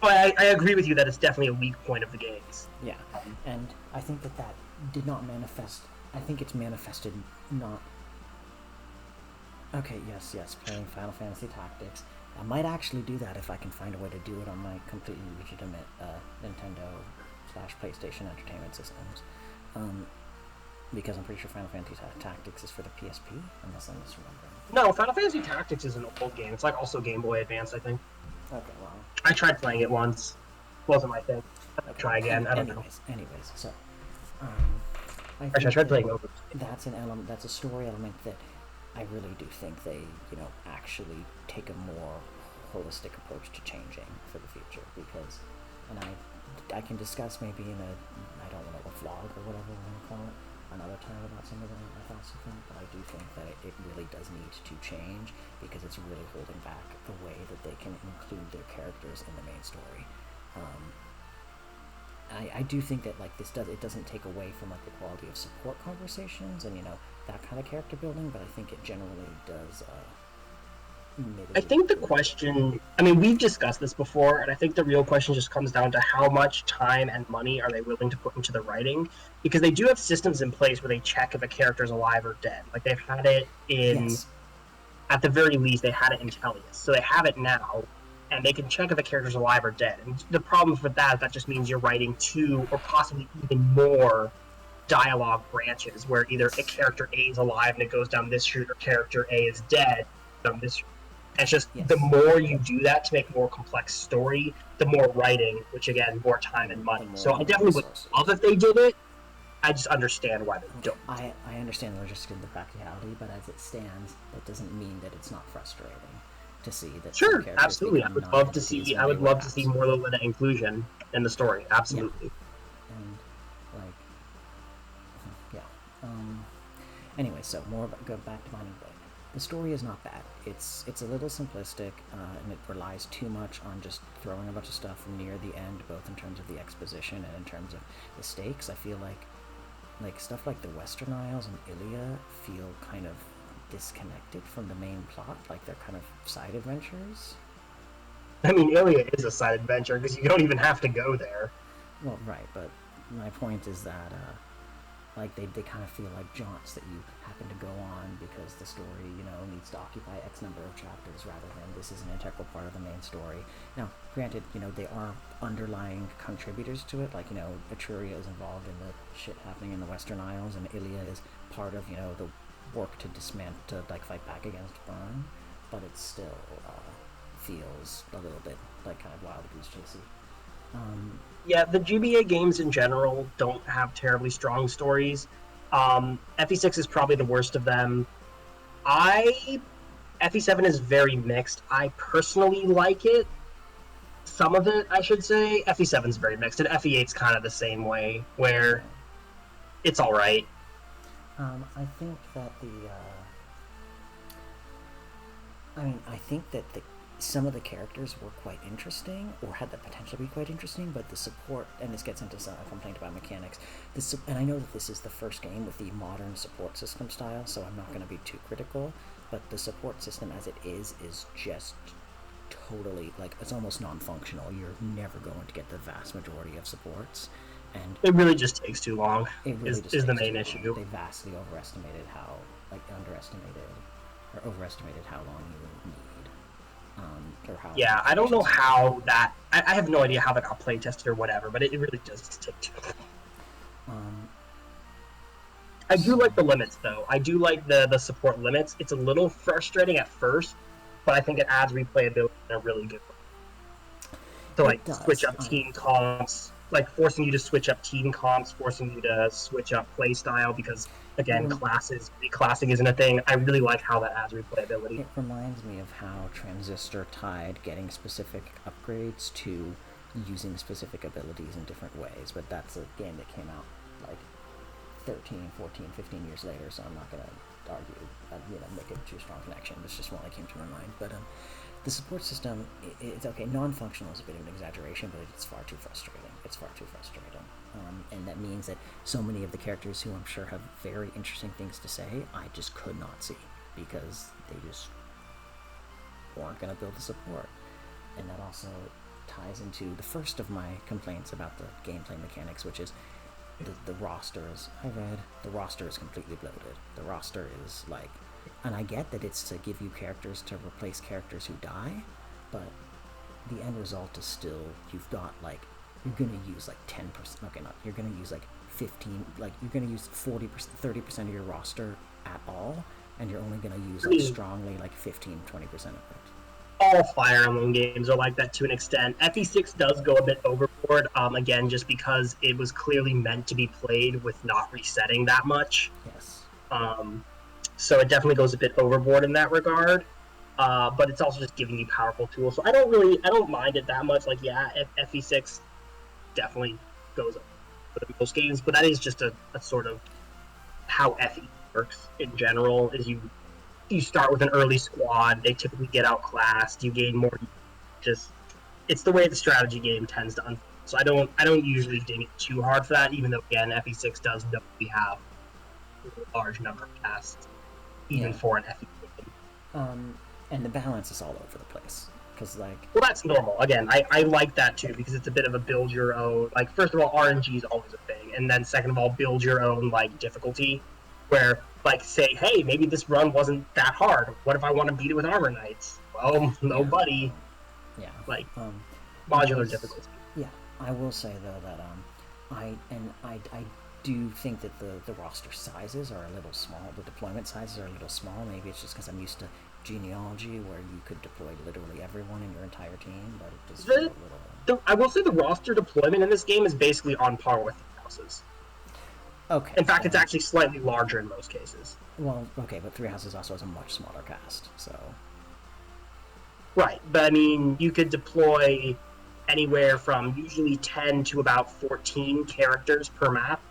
Oh, I agree with you that it's definitely a weak point of the games. Yeah, and I think that did not manifest. I think it's manifested not. Okay, yes, playing Final Fantasy Tactics. I might actually do that if I can find a way to do it on my completely legitimate Nintendo/PlayStation Entertainment systems. Because I'm pretty sure Final Fantasy Tactics is for the PSP, unless I'm misremembering. No, Final Fantasy Tactics is an old game. It's like also Game Boy Advance, I think. Okay, well. I tried playing it once. Wasn't my thing. I'll try again. I don't know. Anyways, so I tried playing over. That's an element. That's a story element that I really do think they, actually take a more holistic approach to changing for the future. Because, and I can discuss maybe in I don't know, a vlog or whatever we want to call it, another time about some of my thoughts of them. But I do think that it really does need to change because it's really holding back the way that they can include their characters in the main story. I do think that it doesn't take away from the quality of support conversations and that kind of character building, but I think it generally does. I think the question, we've discussed this before, and I think the real question just comes down to how much time and money are they willing to put into the writing, because they do have systems in place where they check if a character's alive or dead. Like they've had it in, yes. At the very least, they had it in Tellius, so they have it now. And they can check if a character's alive or dead. And the problem with that just means you're writing 2 or possibly even more dialogue branches where either a character A is alive and it goes down this route, or character A is dead down this route. And it's just the more you do that to make more complex story, the more writing, which again, more time and money. So I definitely would love if they did it. I just understand why they don't. I understand the logistics and the practicality, but as it stands, that doesn't mean that it's not frustrating. To see that sure, absolutely. I would love to see. I would love to see more Lilina inclusion in the story. Absolutely. Yeah. And anyway, so go back to Mining Blade. The story is not bad. It's a little simplistic, and it relies too much on just throwing a bunch of stuff near the end, both in terms of the exposition and in terms of the stakes. I feel like stuff like the Western Isles and Ilia feel kind of disconnected from the main plot, like they're kind of side adventures. Ilia is a side adventure because you don't even have to go there. Well, right, but my point is that Like, they kind of feel like jaunts that you happen to go on because the story, needs to occupy X number of chapters rather than this is an integral part of the main story. Now, granted, they are underlying contributors to it. Like, Etruria is involved in the shit happening in the Western Isles, and Ilia is part of, the work to fight back against Burn. But it still feels a little bit, like, kind of wild goose chasey. Yeah, the GBA games in general don't have terribly strong stories. FE6 is probably the worst of them. FE7 is very mixed. I personally like it. Some of it, I should say. FE7 is very mixed, and FE8's kind of the same way, where it's all right. I think that I think that some of the characters were quite interesting, or had the potential to be quite interesting, but the support, and this gets into some complaint about mechanics, and I know that this is the first game with the modern support system style, so I'm not going to be too critical, but the support system as it is just totally, like, it's almost non-functional. You're never going to get the vast majority of supports, and it really just takes too long. It really is the main issue. They vastly overestimated overestimated how long you would need. Yeah, I don't know how that. I have no idea how that got play tested or whatever, but it really does take too long. I do like the limits, though. I do like the support limits. It's a little frustrating at first, but I think it adds replayability in a really good way. To switch up team comps, like forcing you to switch up team comps, forcing you to switch up play style, because again, reclassing isn't a thing. I really like how that adds replayability. It reminds me of how Transistor tied getting specific upgrades to using specific abilities in different ways, but that's a game that came out like 13, 14, 15 years later, so I'm not going to argue, make a too strong connection. It's just one that came to my mind. But the support system, it's okay. Non-functional is a bit of an exaggeration, but it's far too frustrating. And that means that so many of the characters who I'm sure have very interesting things to say, I just could not see because they just weren't going to build the support. And that also ties into the first of my complaints about the gameplay mechanics, which is the roster is, the roster is completely bloated. The roster is like, and I get that it's to give you characters to replace characters who die, but the end result is still, you've got like, you're going to use like 10%, you're going to use like 15, like you're going to use 40%, 30% of your roster at all, and you're only going to use like strongly like 15, 20% of it. All Fire Emblem games are like that to an extent. FE6 does go a bit overboard, again, just because it was clearly meant to be played with not resetting that much. Yes. So it definitely goes a bit overboard in that regard. But it's also just giving you powerful tools. So I don't mind it that much. Like, yeah, FE6 definitely goes up in most games, but that is just a sort of how FE works in general, is you start with an early squad, they typically get outclassed, you gain more, it's the way the strategy game tends to unfold. So I don't usually ding it too hard for that, even though again FE6 does definitely have a large number of casts, even for an FE game. And the balance is all over the place. Well, that's normal. Again, I like that too, because it's a bit of a build your own, like, first of all, RNG is always a thing, and then second of all, build your own like difficulty, where like say, hey, maybe this run wasn't that hard. What if I want to beat it with Armor Knights? Well, nobody. Yeah. Like modular difficulty. Yeah, I will say though that I do think that the roster sizes are a little small. The deployment sizes are a little small. Maybe it's just because I'm used to genealogy where you could deploy literally everyone in your entire team, but it just feels a little. I will say the roster deployment in this game is basically on par with the houses. Okay. In fact, it's actually slightly larger in most cases. Well, okay, but Three Houses also has a much smaller cast, so. Right, but I mean, you could deploy anywhere from usually 10 to about 14 characters per map,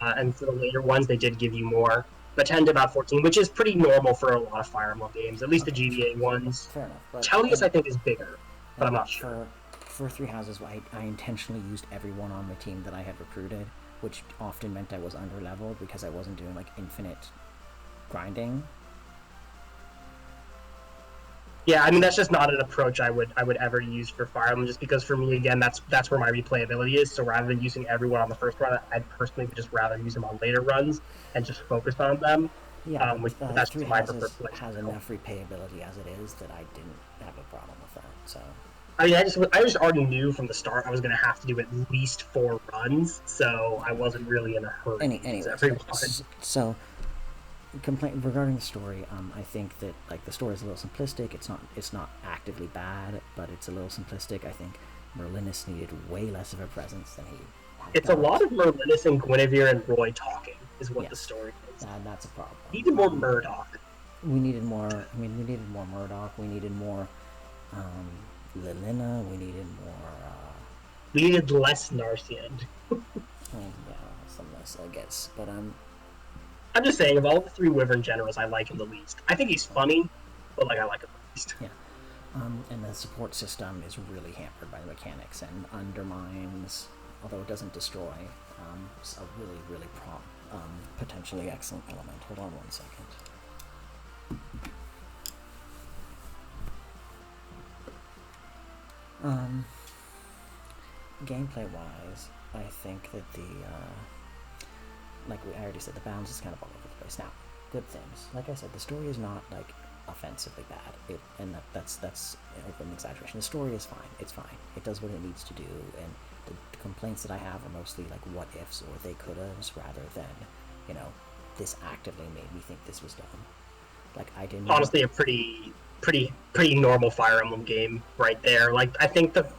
and for the later ones, they did give you more. But 10 to about 14, which is pretty normal for a lot of Fire Emblem games, at least the GBA ones. Fair enough. Tellius, I think, is bigger, but I'm not sure. For Three Houses, I intentionally used everyone on the team that I had recruited, which often meant I was under-leveled because I wasn't doing, like, infinite grinding. Yeah, I mean that's just not an approach I would ever use for Fire Emblem, just because for me again that's where my replayability is. So rather than using everyone on the first run, I'd personally would just rather use them on later runs and just focus on them. Yeah, but Which that's Three just my preferred Houses play has style. enough repayability as it is that I didn't have a problem with that. So I mean, I just already knew from the start I was going to have to do at least 4 runs, so I wasn't really in a hurry to use anyways, everyone. so complaint regarding the story. I think that like the story is a little simplistic. It's not actively bad, but it's a little simplistic. I think Merlinus needed way less of a presence than he had It's a got. lot of Merlinus and Guinevere and Roy talking, is what the Yes, story is. that's a problem. Even more Murdoch. We needed more. I mean, we needed more Murdoch. We needed more um, Lilina. We needed more. We needed less Narcian. Yeah, some less, I guess. But I'm just saying, of all the 3 Wyvern generals, I like him the least. I think he's funny, but like I like him the least. yeah. And the support system is really hampered by the mechanics and undermines, although it doesn't destroy, a really, really potentially excellent element. Hold on 1 second. Gameplay-wise, I think that like I already said, the balance is kind of all over the place. Now, good things. Like I said, the story is not like offensively bad, that's an open exaggeration. The story is fine. It's fine. It does what it needs to do, and the complaints that I have are mostly like what ifs or they could haves, rather than, this actively made me think this was dumb. Like I didn't. Honestly, a pretty normal Fire Emblem game right there. Like I think the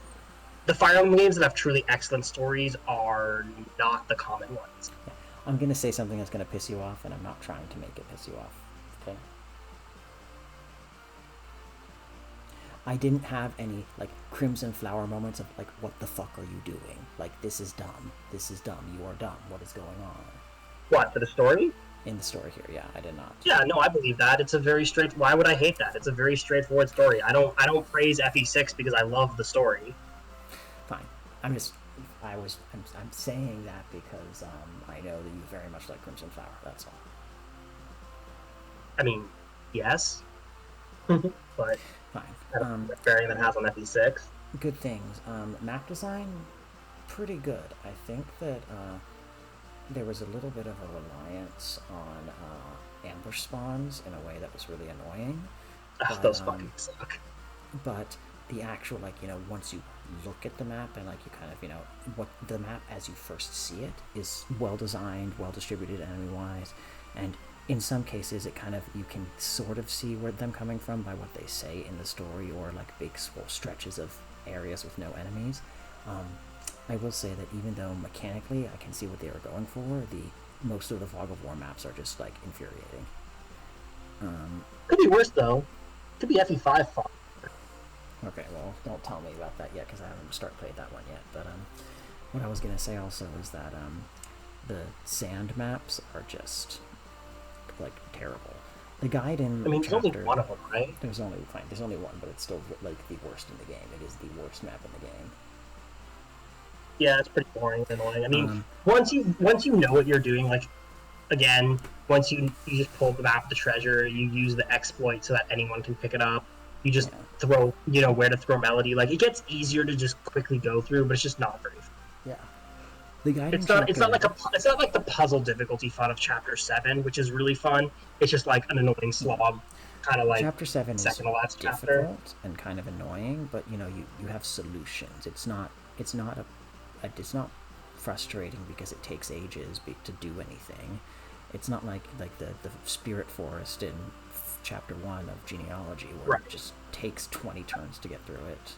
Fire Emblem games that have truly excellent stories are not the common ones. Yeah. I'm gonna say something that's gonna piss you off, and I'm not trying to make it piss you off. Okay. I didn't have any like crimson flower moments of like, what the fuck are you doing? Like, this is dumb. This is dumb. You are dumb. What is going on? What, for the story? In the story here, yeah, I did not. Yeah, no, I believe that. It's a very straight. Why would I hate that? It's a very straightforward story. I don't praise FE6 because I love the story. Fine. I'm saying that because I know that you very much like Crimson Flower. That's all. I mean, yes, but Fine. bearing that has on FE6. Good things. Map design, pretty good. I think that there was a little bit of a reliance on ambush spawns in a way that was really annoying. But, those fucking suck. But the actual, once you look at the map and, you kind of, what the map as you first see it is well designed, well distributed enemy-wise, and in some cases it kind of, you can sort of see where them coming from by what they say in the story, or big stretches of areas with no enemies. I will say that even though mechanically I can see what they were going for, most of the Fog of War maps are just infuriating. Could be worse though. Could be FE5 fun. Okay, well, don't tell me about that yet, because I haven't played that one yet. But what I was gonna say also is that the sand maps are just terrible. The guide in there's chapter, only one of them, right? There's only one, but it's still the worst in the game. It is the worst map in the game. Yeah, it's pretty boring and annoying. I mean, once you know what you're doing, again, once you just pull the map, the treasure, you use the exploit so that anyone can pick it up. You just throw, where to throw melody. It gets easier to just quickly go through, but it's just not very fun. Yeah. The guide it's not like the puzzle difficulty fun of Chapter 7, which is really fun. It's just like an annoying slog, kind of like Chapter 7 is second to last difficult chapter. and kind of annoying, but you have solutions. It's not frustrating because it takes ages to do anything. It's not like the Spirit Forest in Chapter 1 of Genealogy, where it just takes 20 turns to get through it.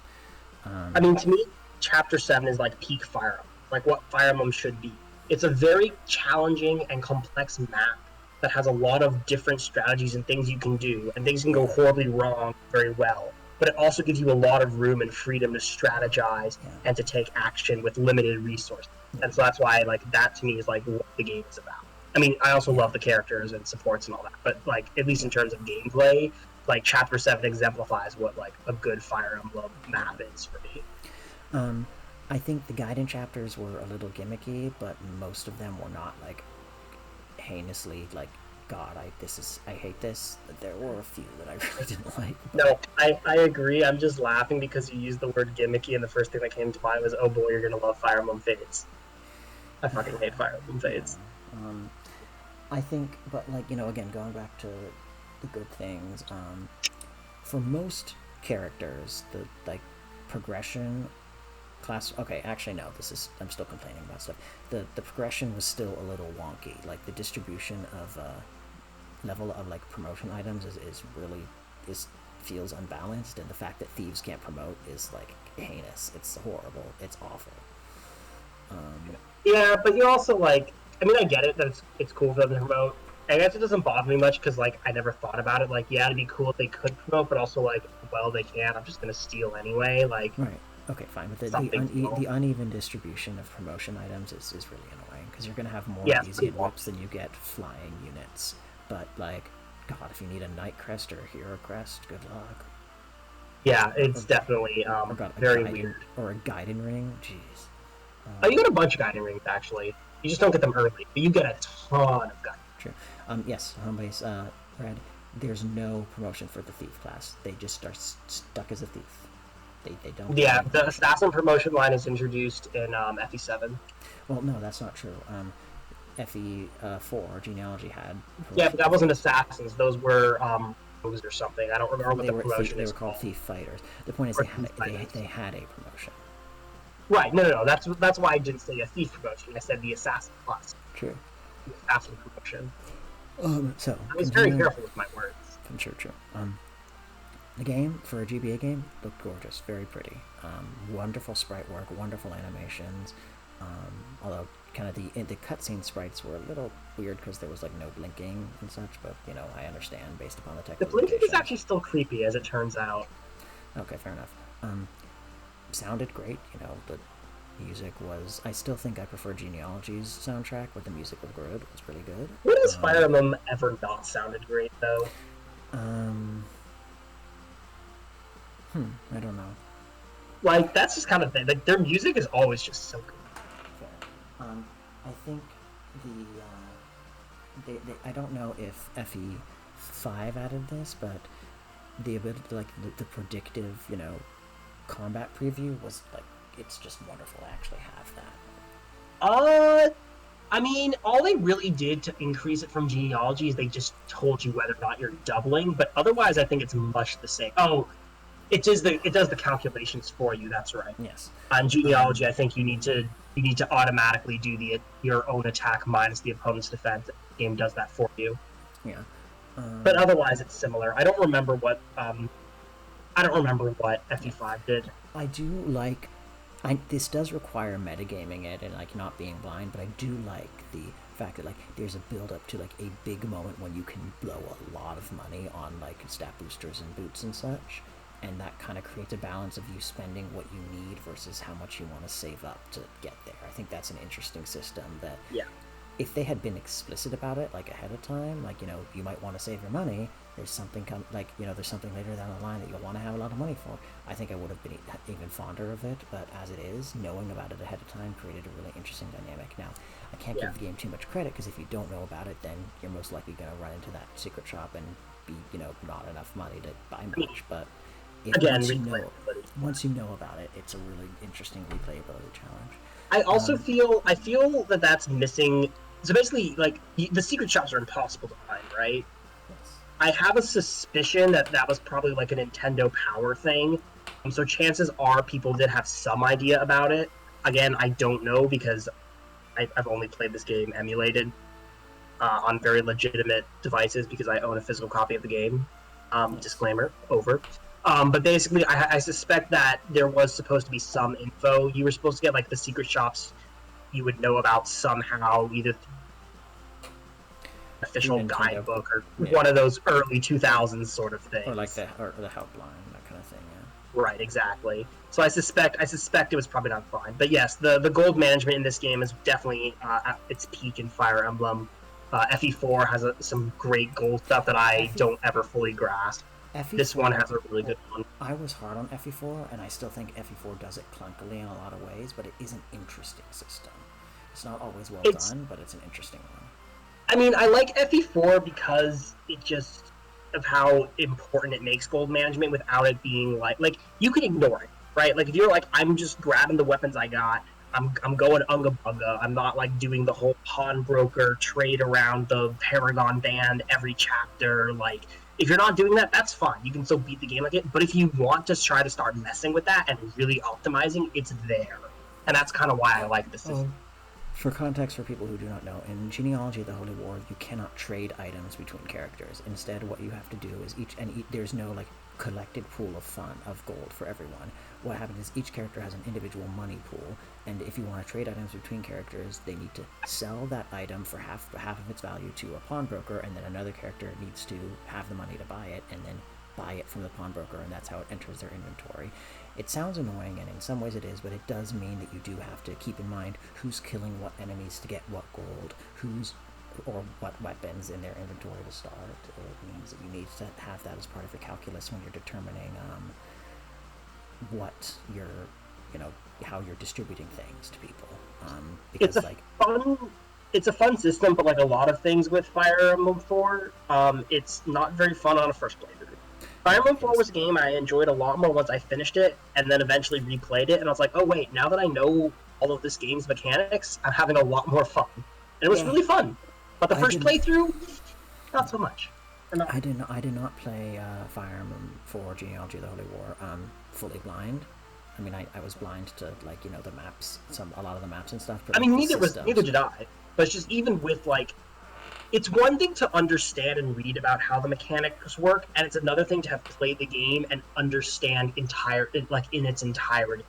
I mean, to me, Chapter 7 is like peak Fire Emblem, what Fire Emblem should be. It's a very challenging and complex map that has a lot of different strategies and things you can do, and things can go horribly wrong very well. But it also gives you a lot of room and freedom to strategize and to take action with limited resources. And so that's why, that to me is what the game is about. I mean, I also love the characters and supports and all that, but at least in terms of gameplay, Chapter 7 exemplifies what a good Fire Emblem map is for me. I think the guidance chapters were a little gimmicky, but most of them were not heinously God, I hate this. There were a few that I really didn't like. But... No, I agree. I'm just laughing because you used the word gimmicky, and the first thing that came to mind was, oh boy, you're gonna love Fire Emblem Fates. I fucking hate Fire Emblem Fates. Yeah. I think, but like, again, going back to the good things, for most characters, the like progression class. Okay, actually no, I'm still complaining about stuff. The progression was still a little wonky. Like the distribution of level of like promotion items is feels unbalanced, and the fact that thieves can't promote is like heinous. It's horrible. It's awful. Yeah, but you also like. I mean, I get it that it's cool for them to promote. I guess it doesn't bother me much because like I never thought about it. Like, yeah, it'd be cool if they could promote, but also like, well, they can't. I'm just gonna steal anyway. Like, right. Okay, fine. But the uneven distribution of promotion items is really annoying because you're gonna have more easy whips than you get flying units. But like, God, if you need a Knight Crest or a Hero Crest, good luck. Yeah, it's definitely very weird. Or a Guiding Ring, jeez. Oh, you get a bunch of Guiding Rings actually. You just don't get them early, but you get a ton of Guiding. True. Yes, Homebase Red. There's no promotion for the Thief class. They just are stuck as a thief. They don't. Yeah, the Assassin promotion line is introduced in FE7. Well, no, that's not true. FE4 Genealogy had. Yeah, but that wasn't Assassins. Those were Rogues or something. I don't remember what the promotion is. They were called Thief Fighters. The point is they had a promotion. Right. No. That's why I didn't say a Thief promotion. I said the Assassin class. True. The Assassin promotion. So I was very careful with my words. True. The game, for a GBA game, looked gorgeous, very pretty. Wonderful sprite work, wonderful animations. Although kind of the cutscene sprites were a little weird because there was like no blinking and such, but I understand based upon the technical. The blinking is actually still creepy, as it turns out. Okay, fair enough. Sounded great. The music was. I still think I prefer Genealogy's soundtrack, but the music was good. It was really good. When has Fire Emblem ever not sounded great, though? I don't know. Like, that's just kind of thing. Like, their music is always just so good. Fair. I think I don't know if FE5 added this, but the ability to, like, the predictive, combat preview was, like, it's just wonderful to actually have that. I mean, all they really did to increase it from Genealogy is they just told you whether or not you're doubling, but otherwise I think it's much the same. Oh, it does the calculations for you, that's right. Yes. On Genealogy, I think you need to automatically do your own attack minus the opponent's defense. The game does that for you. Yeah. But otherwise it's similar. I don't remember what FE5 did. I do like this does require metagaming it and like not being blind, but I do like the fact that like there's a build up to like a big moment when you can blow a lot of money on like stat boosters and boots and such, and that kind of creates a balance of you spending what you need versus how much you want to save up to get there. I think that's an interesting system that if they had been explicit about it like ahead of time, like you might want to save your money, there's something there's something later down the line that you'll want to have a lot of money for. I think I would have been even fonder of it, but as it is, knowing about it ahead of time created a really interesting dynamic. Now, I can't give the game too much credit because if you don't know about it, then you're most likely going to run into that secret shop and be not enough money to buy much. But once you know about it, it's a really interesting replayability challenge. I also feel that that's missing. So basically, like the secret shops are impossible to find, right? Yes. I have a suspicion that was probably like a Nintendo Power thing. So chances are people did have some idea about it. Again, I don't know because I've only played this game emulated on very legitimate devices because I own a physical copy of the game. Disclaimer, over. But basically, I suspect that there was supposed to be some info. You were supposed to get like the secret shops you would know about somehow, either official guidebook or one of those early 2000s sort of things, or like the helpline, that kind of thing. Right, exactly. So I suspect it was probably not fine. But yes, the gold management in this game is definitely at its peak in Fire Emblem. FE4 has some great gold stuff that I don't ever fully grasp. This one has a really good one. I was hard on FE4, and I still think FE4 does it clunkily in a lot of ways, but it is an interesting system. It's not always well done, but it's an interesting one. I mean, I like FE4 because it just of how important it makes gold management without it being like you can ignore it, right? Like if you're like, I'm just grabbing the weapons I got, I'm going unga bunga. I'm not like doing the whole pawnbroker trade around the Paragon band every chapter. Like if you're not doing that, that's fine. You can still beat the game like it. But if you want to try to start messing with that and really optimizing, it's there. And that's kind of why I like this system. For context, for people who do not know, in Genealogy of the Holy War, you cannot trade items between characters. Instead, what you have to do is there's no like collected pool of fun of gold for everyone. What happens is each character has an individual money pool, and if you want to trade items between characters, they need to sell that item for half of its value to a pawnbroker, and then another character needs to have the money to buy it, and then buy it from the pawnbroker, and that's how it enters their inventory. It sounds annoying, and in some ways it is, but it does mean that you do have to keep in mind who's killing what enemies to get what gold, or what weapons in their inventory to start. It means that you need to have that as part of your calculus when you're determining what you're, how you're distributing things to people. Because it's a fun system, but like a lot of things with Fire Emblem 4, it's not very fun on a first playthrough. Fire Emblem 4 was a game I enjoyed a lot more once I finished it, and then eventually replayed it, and I was like, oh wait, now that I know all of this game's mechanics, I'm having a lot more fun. And it was really fun. But the first playthrough, not so much. I did not play Fire Emblem 4 Genealogy of the Holy War fully blind. I mean, I was blind to the maps, a lot of the maps and stuff. But I mean, neither did I. But it's just even with it's one thing to understand and read about how the mechanics work, and it's another thing to have played the game and understand in its entirety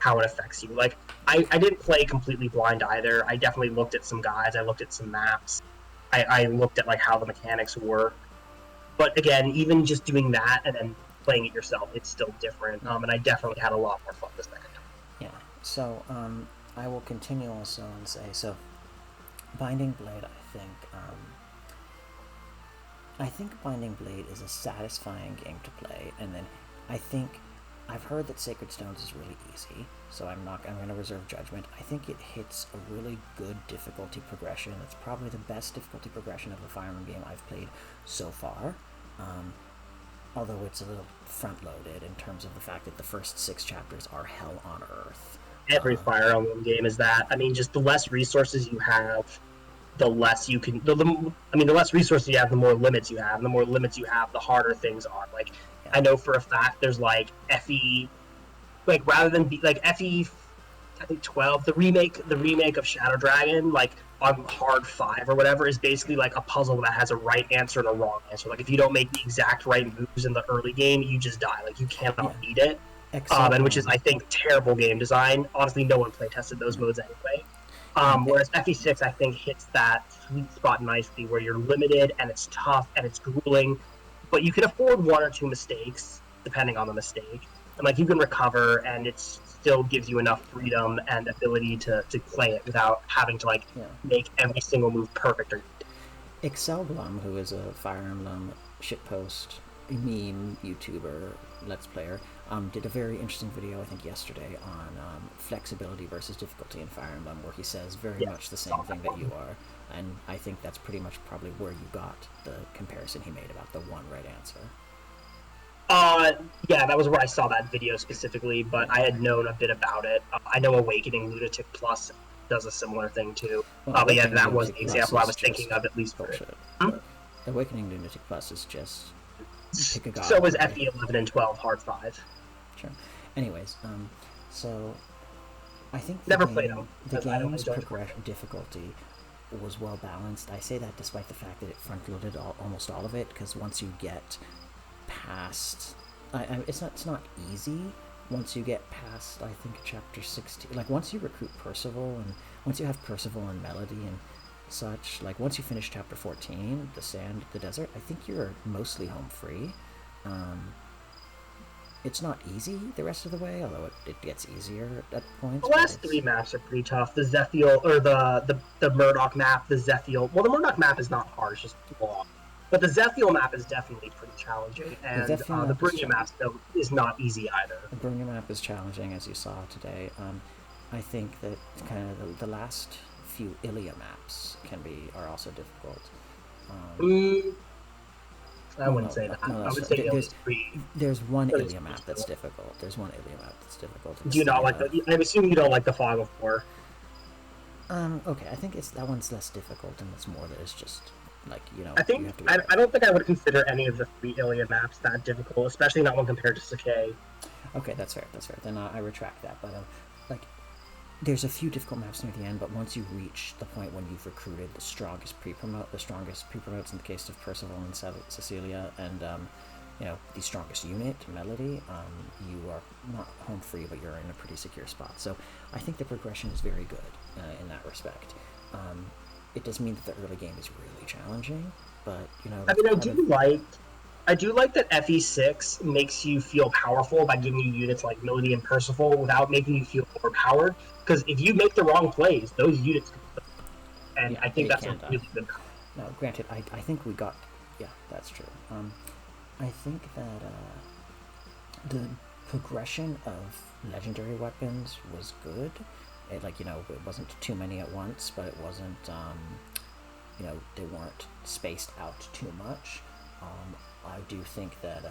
how it affects you. Like I didn't play completely blind either. I definitely looked at some guides. I looked at some maps. I looked at how the mechanics work. But again, even just doing that and then playing it yourself, it's still different. And I definitely had a lot more fun the second time. Yeah. So I will continue also and say, so Binding Blade, I think Binding Blade is a satisfying game to play, and then I've heard that Sacred Stones is really easy, so I'm going to reserve judgment. I think it hits a really good difficulty progression. It's probably the best difficulty progression of the Fire Emblem game I've played so far, although it's a little front-loaded in terms of the fact that the first 6 chapters are hell on earth. Every Fire Emblem game is that. I mean, just the less resources you have, the less you can. The less resources you have, the more limits you have. And the more limits you have, the harder things are. I know for a fact there's FE, rather than FE, I think 12, the remake of Shadow Dragon, on hard 5 or whatever, is basically a puzzle that has a right answer and a wrong answer. If you don't make the exact right moves in the early game, you just die. You cannot beat it. And which is, I think, terrible game design. Honestly, no one play tested those modes anyway. Whereas FE6, I think, hits that sweet spot nicely where you're limited and it's tough and it's grueling, but you can afford 1 or 2 mistakes, depending on the mistake. And you can recover, and it still gives you enough freedom and ability to play it without having to make every single move perfect. Excelblum, who is a Fire Emblem shitpost meme YouTuber, Let's Player, did a very interesting video, I think yesterday, on flexibility versus difficulty in Fire Emblem, where he says very much the same thing that you are, and I think that's pretty much probably where you got the comparison he made about the one right answer. Yeah, that was where I saw that video specifically, but I had known a bit about it. I know Awakening Lunatic Plus does a similar thing too. But yeah, that was the example I was thinking of, at least for it. Awakening Lunatic Plus is just pick a god. So was FE 11 and 12 hard 5. Sure. Anyways, so I think never played them. The game's progression difficulty was well balanced. I say that despite the fact that it front-loaded almost all of it, because once you get past, it's not easy. Once you get past, I think, chapter 16, once you recruit Percival, and once you have Percival and Melody and such, once you finish chapter 14, the desert, I think you're mostly home free. It's not easy the rest of the way, although it gets easier at points. The last 3 maps are pretty tough. The Zephiel, or the Murdoch map, the Zephiel. Well, the Murdoch map is not hard, it's just long. But the Zephiel map is definitely pretty challenging, and the Brunia map is not easy either. The Brunia map is challenging, as you saw today. I think that kind of the last few Ilia maps are also difficult. Mm, I Well, wouldn't say that. no, I that's would say there's Ilia's pretty, there's one pretty Ilia map that's chill. difficult. There's one Ilia map that's difficult. Do It's you not the like the? I assume you don't like the Fog of War. okay. I think it's that one's less difficult, and it's more that it's just like I you think have to be I careful. don't think I would consider any of the three Ilia maps that difficult, especially not when compared to Sakai. Okay, that's fair. That's fair. Then I retract that. But like there's a few difficult maps near the end, but once you reach the point when you've recruited the strongest pre-promotes in the case of Percival and Cecilia, and the strongest unit, Melody, you are not home free, but you're in a pretty secure spot. So I think the progression is very good in that respect. It does mean that the early game is really challenging, but I that's mean, part of. I do like that FE6 makes you feel powerful by giving you units like Melody and Percival without making you feel overpowered. Because if you make the wrong plays, those units can flip. And Yeah, I think it that's a can die. really good balance. Now, granted, I think we got. Yeah, that's true. I think that the progression of legendary weapons was good. It wasn't too many at once, but it wasn't, they weren't spaced out too much. I do think that,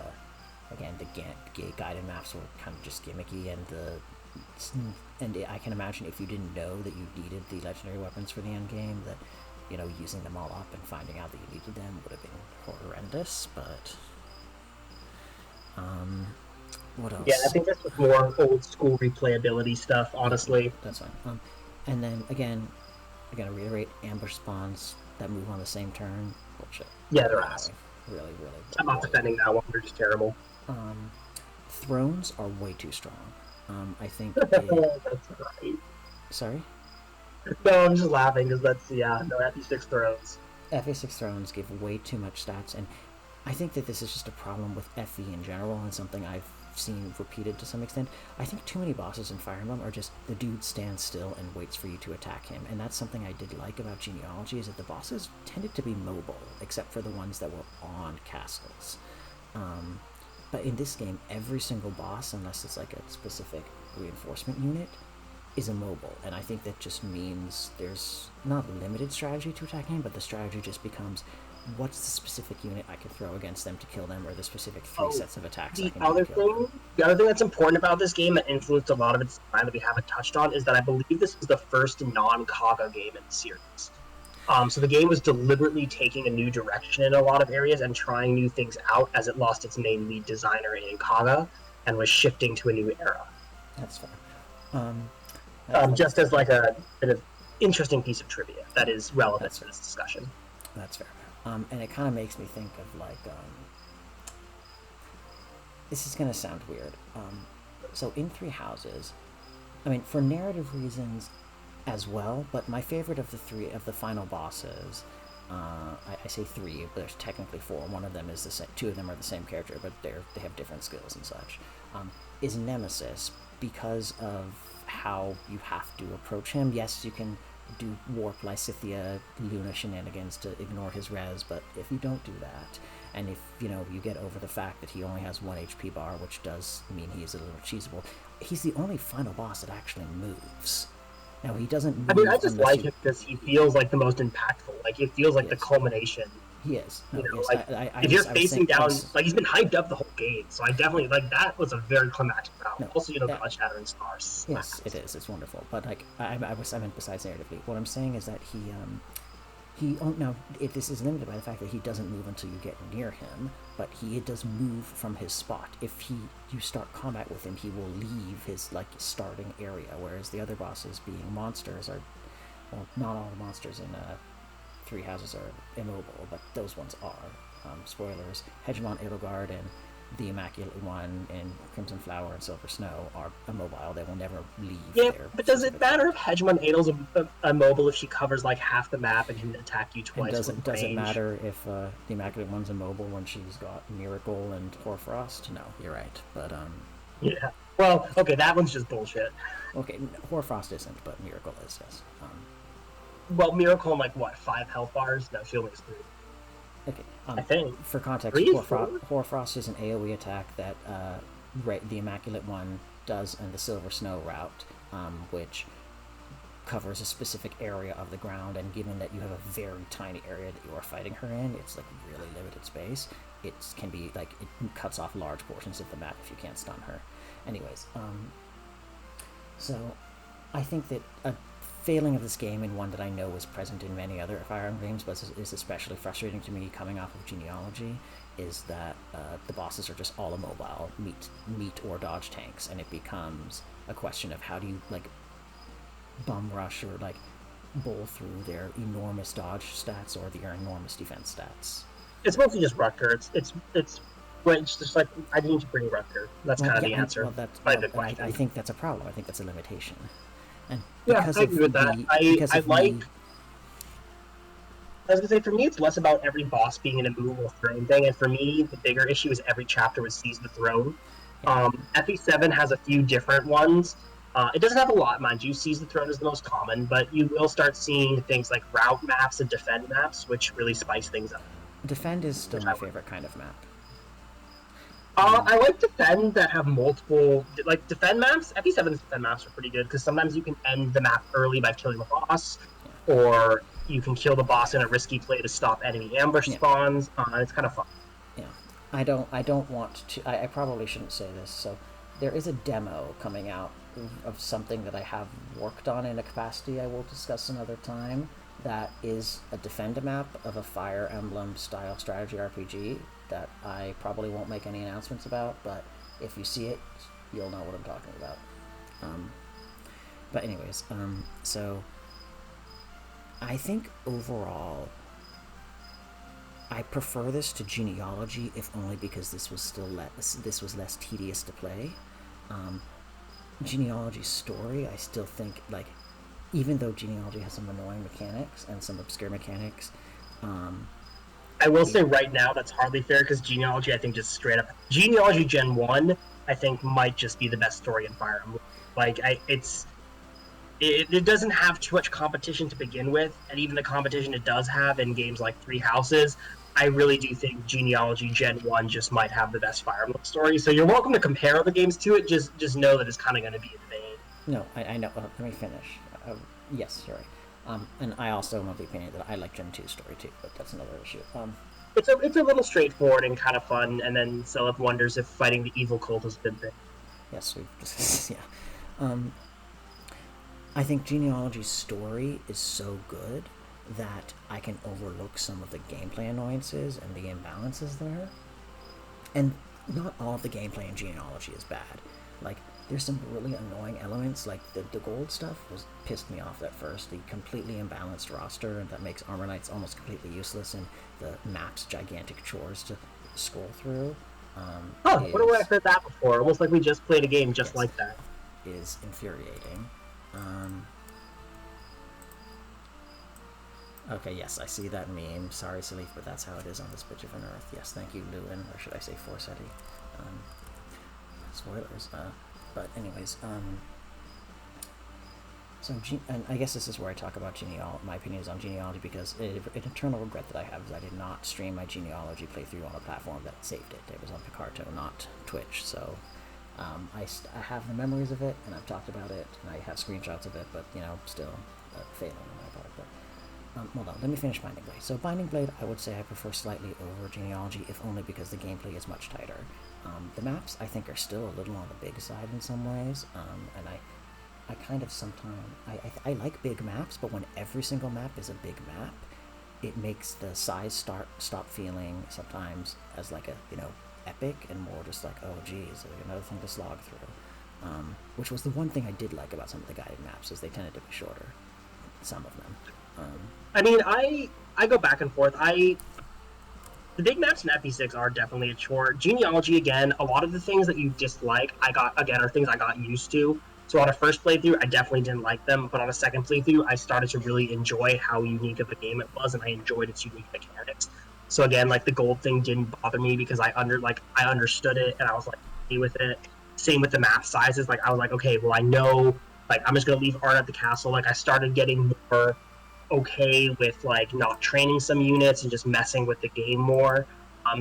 again, the guided maps were kind of just gimmicky, and I can imagine if you didn't know that you needed the legendary weapons for the end game, that using them all up and finding out that you needed them would have been horrendous. But what Yeah, I else? think that's just more old school replayability stuff, Yeah, honestly. that's fine. And then again, I gotta reiterate, ambush spawns that move on the same turn. Bullshit. Yeah, they're Really ass. annoying. Really, really, I'm not really defending that one. They're just terrible. annoying. Thrones are way too strong. I think it. That's right. Sorry. No, I'm just laughing because that's, yeah, no, FE6 throws. FA6 Thrones give way too much stats, and I think that this is just a problem with FE in general, and something I've seen repeated to some extent. I think too many bosses in Fire Emblem are just the dude stands still and waits for you to attack him, and that's something I did like about Genealogy, is that the bosses tended to be mobile, except for the ones that were on castles. But in this game, every single boss, unless it's like a specific reinforcement unit, is immobile, and I think that just means there's not limited strategy to attacking him, but the strategy just becomes what's the specific unit I can throw against them to kill them, or the specific three Oh, sets of attacks I the can do to other kill them. thing, the other thing that's important about this game that influenced a lot of its design that we haven't touched on is that I believe this was the first non-Kaga game in the series. So the game was deliberately taking a new direction in a lot of areas and trying new things out as it lost its main lead designer in Kaga and was shifting to a new era. That's fair. That's Just as fair. like an interesting piece of trivia that is relevant That's to fair. this discussion. That's fair. And it kind of makes me think of like this is gonna sound weird. So in Three Houses, I mean, for narrative reasons as well, but my favorite of the final bosses, I say three, but there's technically four. One of them is the same. Two of them are the same character, but they have different skills and such. Is Nemesis, because of how you have to approach him. Yes, you can do warp Lysithia Luna shenanigans to ignore his res, but if you don't do that, and if you get over the fact that he only has 1 HP bar, which does mean he is a little cheesable, he's the only final boss that actually moves. Now he doesn't I mean, I move just unless like you. him because he feels like the most impactful. Like it feels like the Yes, culmination. he is. You No, know, yes, like if you're I was saying facing I down, was like he's been hyped up the whole game. So I definitely like that was a very climactic battle. no. Also, Yeah, God Shattering Star yes, it slaps. is. It's wonderful. But like I meant besides narratively. What I'm saying is that now if this is limited by the fact that he doesn't move until you get near him, but he does move from his spot. If you start combat with him, he will leave his like starting area, whereas the other bosses, being monsters, are, well, not all the monsters in Three Houses are immobile, but those ones are. Spoilers: Hegemon Edelgard and the Immaculate One in Crimson Flower and Silver Snow are immobile. They will never leave Yeah, their but does it specific matter spot. if Hegemon Adel's immobile if she covers like half the map and can attack you And twice does from it range? matter if the Immaculate One's immobile when she's got Miracle and Hoarfrost? No, you're right. But Yeah. Well, okay, that one's just bullshit. okay, Hoarfrost isn't, but Miracle is. Yes. Well, Miracle in like what 5 health bars? No, she only has 3. Okay. I think For context, 3, 4. Hoarfrost is an AOE attack that the Immaculate One does in the Silver Snow route, which covers a specific area of the ground, and given that you have a very tiny area that you are fighting her in, it's like really limited space. It can be like it cuts off large portions of the map if you can't stun her. Anyways, so I think that a failing of this game, and one that I know is present in many other Fire Emblem games, but is especially frustrating to me coming off of Genealogy, is that the bosses are just all immobile, meat or dodge tanks, and it becomes a question of how do you like bum rush or like bowl through their enormous dodge stats or their enormous defense stats. It's mostly just Rutger. It's just like I need to bring Rutger. That's kind of the answer. I think that's a problem. I think that's a limitation. And yeah, I agree with that. I was gonna say, for me, it's less about every boss being an immovable throne thing, and for me, the bigger issue is every chapter would seize the throne. Yeah. FE7 has a few different ones. It doesn't have a lot, mind you. Seize the throne is the most common, but you will start seeing things like route maps and defend maps, which really spice things up. Defend is still my favorite kind of map. I like defend that have multiple, like defend maps. FE7's defend maps are pretty good because sometimes you can end the map early by killing the boss, or you can kill the boss in a risky play to stop enemy ambush spawns. It's kind of fun. Yeah, I don't want to. I probably shouldn't say this. So there is a demo coming out of something that I have worked on in a capacity I will discuss another time. That is a defend map of a Fire Emblem style strategy RPG that I probably won't make any announcements about, but if you see it, you'll know what I'm talking about. But anyways, so I think overall I prefer this to Genealogy, if only because this was less tedious to play. Genealogy's story, I still think, like, even though Genealogy has some annoying mechanics and some obscure mechanics, I will say right now that's hardly fair because Genealogy, I think, just straight up Genealogy Gen 1, I think, might just be the best story in Fire Emblem. Like, it doesn't have too much competition to begin with, and even the competition it does have in games like Three Houses, I really do think Genealogy Gen 1 just might have the best Fire Emblem story. So you're welcome to compare other games to it, just know that it's kind of going to be in vain. No, I know. Let me finish. Yes, you're right. And I also am of the opinion that I like Gen 2's story too, but that's another issue. It's a little straightforward and kind of fun, and then Seliph wonders if fighting the evil cult has been there. Yes, yeah. I think Genealogy's story is so good that I can overlook some of the gameplay annoyances and the imbalances there. And not all of the gameplay in Genealogy is bad. Like, there's some really annoying elements, like the gold stuff pissed me off at first. The completely imbalanced roster that makes Armor Knights almost completely useless, and the map's gigantic chores to scroll through. What do I heard that before? Almost like we just played a game just like that. Is infuriating. Okay, yes, I see that meme. Sorry, Salif, but that's how it is on this bitch of an earth. Yes, thank you, Lewin, or should I say Forsetti. Spoilers. But anyways, and I guess this is where I talk about Genealogy. My opinion is on Genealogy because an eternal regret that I have is I did not stream my Genealogy playthrough on a platform that saved it. It was on Picarto, not Twitch. So I have the memories of it, and I've talked about it, and I have screenshots of it, but still failing on my part. But hold on, let me finish Binding Blade. So Binding Blade, I would say I prefer slightly over Genealogy, if only because the gameplay is much tighter. The maps, I think, are still a little on the big side in some ways, and I kind of sometimes, I like big maps, but when every single map is a big map, it makes the size stop feeling sometimes as like a, epic, and more just like, oh geez, another thing to slog through. Which was the one thing I did like about some of the guided maps, is they tended to be shorter, some of them. I mean, I go back and forth. The big maps in FE6 are definitely a chore. Genealogy, again, a lot of the things that you dislike, are things I got used to. So on a first playthrough, I definitely didn't like them, but on a second playthrough, I started to really enjoy how unique of a game it was, and I enjoyed its unique mechanics. So again, like, the gold thing didn't bother me because I understood it, and I was like, okay with it. Same with the map sizes. Like, I was like, okay, well, I know, like, I'm just gonna leave Art at the castle. Like, I started getting more okay with, like, not training some units and just messing with the game more.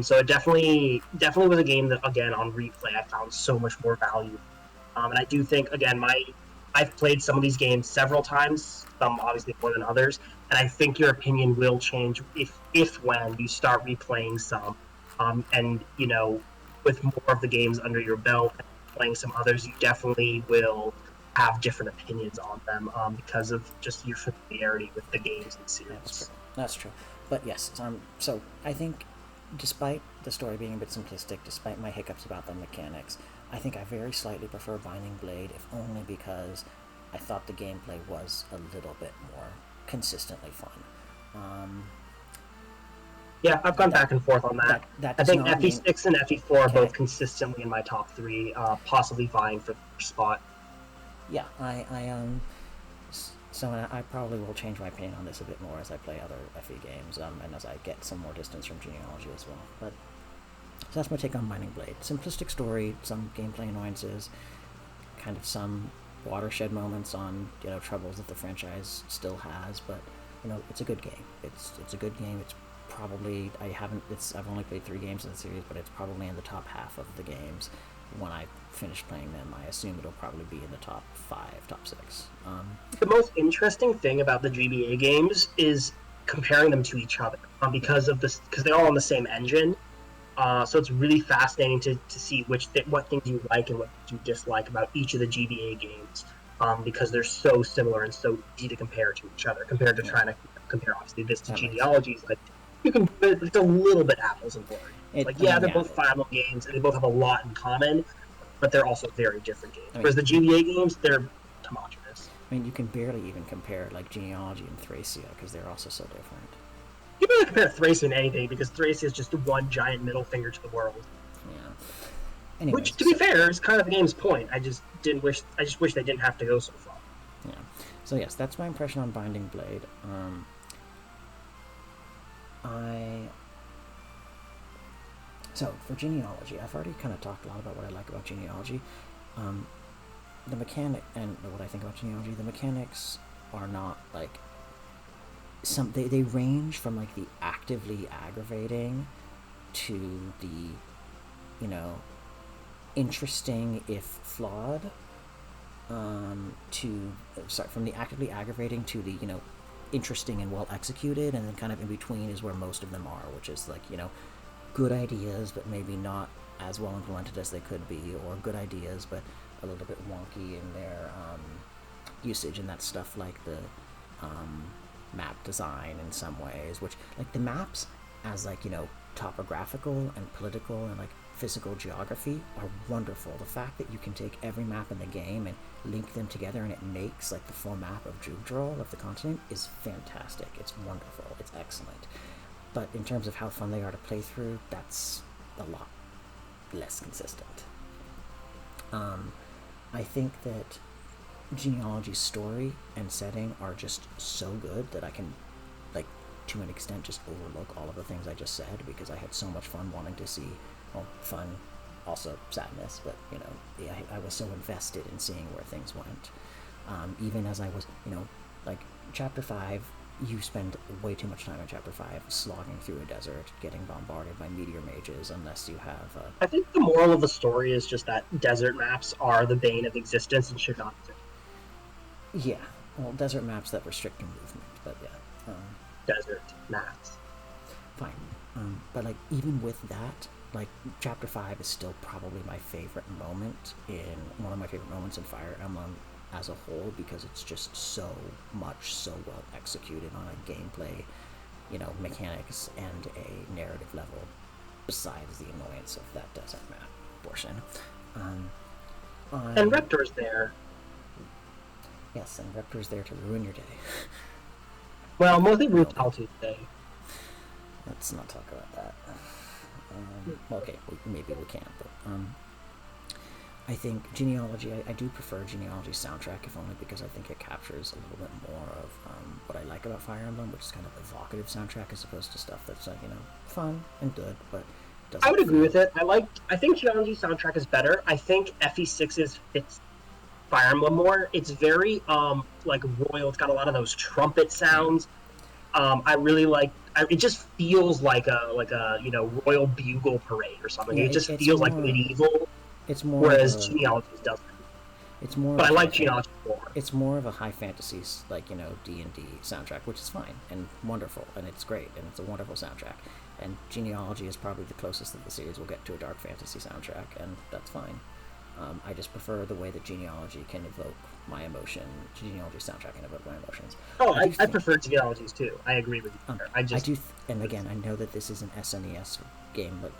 So it definitely was a game that, again, on replay, I found so much more value. And I do think, again, I've played some of these games several times, some obviously more than others, and I think your opinion will change if when you start replaying some, and with more of the games under your belt and playing some others, you definitely will have different opinions on them because of just your familiarity with the games and series. That's true. But yes, so I think despite the story being a bit simplistic, despite my hiccups about the mechanics, I think I very slightly prefer Binding Blade, if only because I thought the gameplay was a little bit more consistently fun. Yeah, I've gone back and forth on that. I think FE6 and FE4 are both consistently in my top 3, possibly vying for the first spot. Yeah, so I probably will change my opinion on this a bit more as I play other FE games, and as I get some more distance from Genealogy as well. But so that's my take on Binding Blade. Simplistic story, some gameplay annoyances, kind of some watershed moments on troubles that the franchise still has, but it's a good game. It's a good game. It's probably I've only played 3 games in the series, but it's probably in the top half of the games. When I finish playing them, I assume it'll probably be in the top 5, top 6. The most interesting thing about the GBA games is comparing them to each other because they're all on the same engine. So it's really fascinating to see what things you like and what you dislike about each of the GBA games because they're so similar and so easy to compare to each other compared to trying to compare obviously this to genealogies. Like it's a little bit apples and oranges. They're both Fire Emblem games and they both have a lot in common, but they're also very different games. Whereas the GBA games, they're homogenous. I mean, you can barely even compare like Genealogy and Thracia because they're also so different. You can really compare Thracia to anything because Thracia is just one giant middle finger to the world. Yeah. Anyways, which, to be fair, is kind of the game's point. I just wish they didn't have to go so far. Yeah. So yes, that's my impression on Binding Blade. So for Genealogy, I've already kind of talked a lot about what I like about Genealogy. The mechanic and what I think about Genealogy, the mechanics are not like they range from like the actively aggravating to the interesting if flawed from the actively aggravating to the interesting and well executed, and then kind of in between is where most of them are, which is like good ideas but maybe not as well implemented as they could be, or good ideas but a little bit wonky in their usage, and that's stuff like the map design in some ways, which like the maps as like topographical and political and like physical geography are wonderful. The fact that you can take every map in the game and link them together and it makes like the full map of Jugdral of the continent is fantastic. It's wonderful. It's excellent. But in terms of how fun they are to play through, that's a lot less consistent. I think that Genealogy's story and setting are just so good that I can, like, to an extent, just overlook all of the things I just said because I had so much fun wanting to see, fun, also sadness, but, I was so invested in seeing where things went. Even as I was, like, Chapter 5, you spend way too much time in Chapter 5 slogging through a desert, getting bombarded by meteor mages, unless you have... I think the moral of the story is just that desert maps are the bane of existence and should not exist. Yeah, well, desert maps that restrict your movement, but yeah. Desert maps. Fine. But, like, even with that, like, Chapter 5 is still probably my favorite moment one of my favorite moments in Fire Emblem as a whole, because it's just so well executed on a gameplay, mechanics and a narrative level, besides the annoyance of that desert map portion. And Reptor's there. Yes, and Reptor's there to ruin your day. Well, mostly Brutality Day. Let's not talk about that. Okay, maybe we can, but I think Genealogy, I do prefer Genealogy's soundtrack, if only because I think it captures a little bit more of what I like about Fire Emblem, which is kind of evocative soundtrack as opposed to stuff that's like, fun and good, but doesn't I would agree with it. I think Genealogy's soundtrack is better. I think FE6's fits Fire Emblem more. It's very like royal. It's got a lot of those trumpet sounds. I really like. It just feels like a royal bugle parade or something. Yeah, it just feels like medieval. It's more. Whereas Genealogy doesn't. It's more. But I of like a- Genealogy more. It's more of a high fantasy, like D&D soundtrack, which is fine and wonderful, and it's great, and it's a wonderful soundtrack. And Genealogy is probably the closest that the series will get to a dark fantasy soundtrack, and that's fine. I just prefer the way that Genealogy can evoke my emotion. Genealogy soundtrack can evoke my emotions. Oh, I prefer Genealogies too. I agree with you. And again, I know that this is an SNES game, but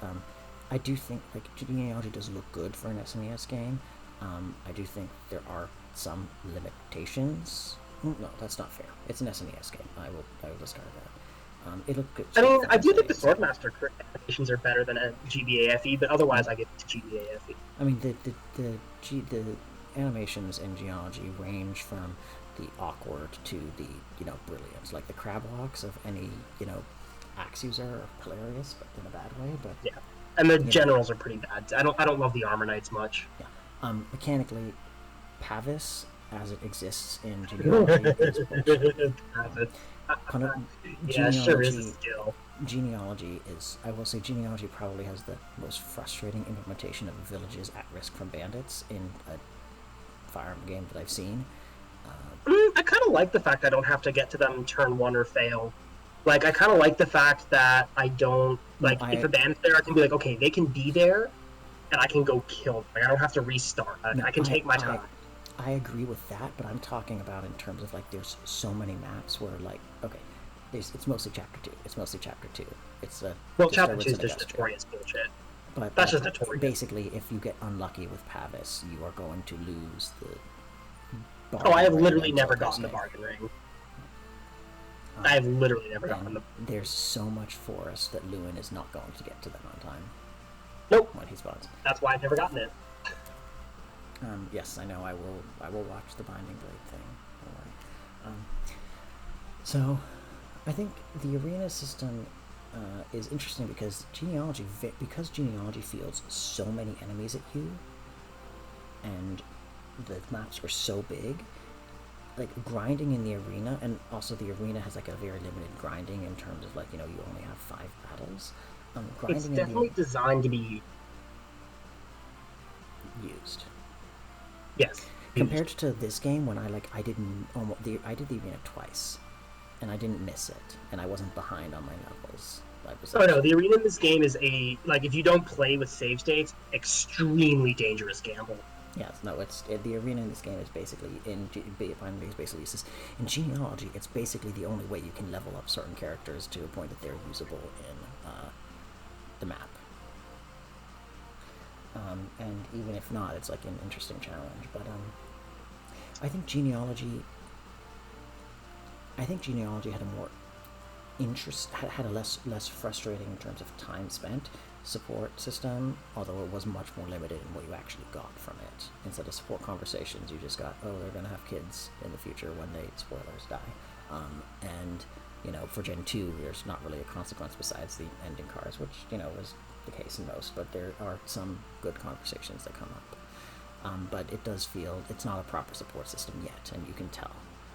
I do think like Genealogy does look good for an SNES game. I do think there are some limitations. No, that's not fair. It's an SNES game. I will discard that. It looked good. I mean, I do think the Swordmaster animations are better than a GBAFE, but otherwise I give it to GBAFE. I mean, the animations in Genealogy range from the awkward to the brilliance. Like the crab walks of any axe user are hilarious, but in a bad way. But yeah, and the generals are pretty bad. I don't love the armor knights much. Yeah, mechanically, Pavis as it exists in Genealogy is bullshit. Yeah, sure is a skill. Genealogy is, I will say, Genealogy probably has the most frustrating implementation of villages at risk from bandits in a Fire Emblem game that I've seen. I kind of like the fact I don't have to get to them turn 1 or fail. Like, I kind of like the fact that I don't, like, if a bandit's there, I can be like, okay, they can be there, and I can go kill them. Like, I don't have to restart. I can take my time. I agree with that, but I'm talking about in terms of, like, there's so many maps where, like, okay, it's mostly Chapter 2. It's Chapter 2 is just notorious bullshit. But that's just notorious. Basically, if you get unlucky with Pavis, you are going to lose the I have literally never gotten the bargain ring. I have literally never gotten them. There's so much forest that Lewin is not going to get to them on time. Nope. When he spawns. That's why I've never gotten it. Yes, I know. I will watch the Binding Blade thing. Don't worry. So, I think the arena system is interesting because Genealogy fields so many enemies at you, and the maps are so big. Like grinding in the arena, and also the arena has like a very limited grinding in terms of like you only have 5 battles. It's definitely designed to be used. Yes. Compared to this game, when I did the arena twice, and I didn't miss it, and I wasn't behind on my levels. No, the arena in this game is if you don't play with save states, extremely dangerous gamble. Yes, no, the arena in this game is basically in Genealogy. It's basically the only way you can level up certain characters to a point that they're usable in the map. And even if not, it's like an interesting challenge. But I think Genealogy had a more had a less frustrating in terms of time spent support system, although it was much more limited in what you actually got from it. Instead of support conversations, you just got, they're going to have kids in the future when they, spoilers, die. And, for Gen 2, there's not really a consequence besides the ending cards, which, was the case in most, but there are some good conversations that come up. But it does feel, it's not a proper support system yet, and you can tell.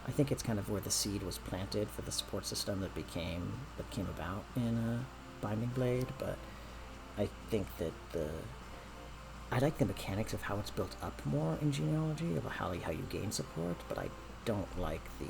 I think it's kind of where the seed was planted for the support system that came about in Binding Blade, but I think that I like the mechanics of how it's built up more in Genealogy, of how you gain support, but I don't like the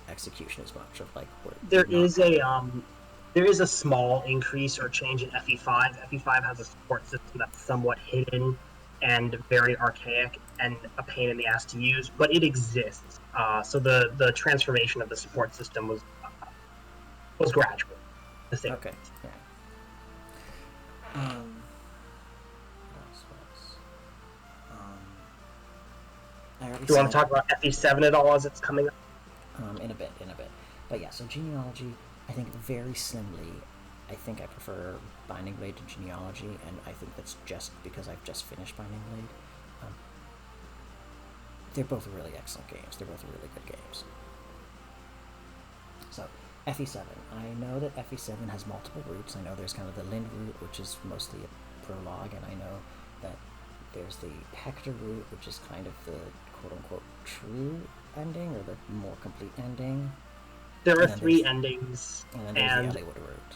execution as much of like where there is a small increase or change in FE5. FE5 has a support system that's somewhat hidden and very archaic and a pain in the ass to use, but it exists. So the transformation of the support system was gradual. Okay. Yeah. Do you want to talk about FE7 at all as it's coming up? In a bit. But yeah, so Genealogy, I think very slimly, I think I prefer Binding Blade to Genealogy, and I think that's just because I've just finished Binding Blade. They're both really excellent games. They're both really good games. So, FE7. I know that FE7 has multiple routes. I know there's kind of the Lind route, which is mostly a prologue, and I know that there's the Hector route, which is kind of the quote-unquote true ending, or the more complete ending. There are 3 endings. And then there's the Hollywood route.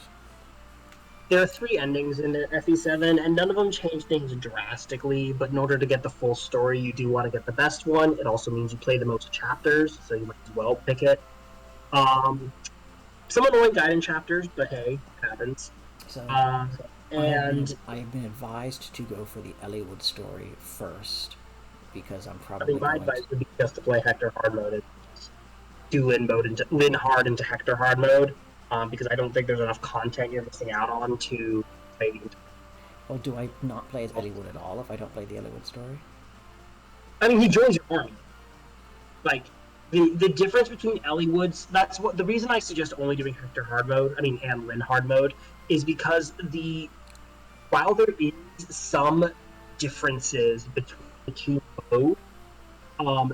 There are 3 endings in FE7, and none of them change things drastically. But in order to get the full story, you do want to get the best one. It also means you play the most chapters, so you might as well pick it. Some annoying guidance chapters, but hey, it happens. So And I have been advised to go for the Elliewood story first because I'm I mean, probably my going advice would be just to play Hector hard mode and do Lin hard into Hector hard mode, because I don't think there's enough content you're missing out on to play the entire. Well, do I not play as Elliewood at all if I don't play the Elliewood story? I mean, he joins your army. Like the difference between Elliewood's, that's what the reason I suggest only doing Hector hard mode. I mean, and Lin hard mode is because while there is some differences between the two modes,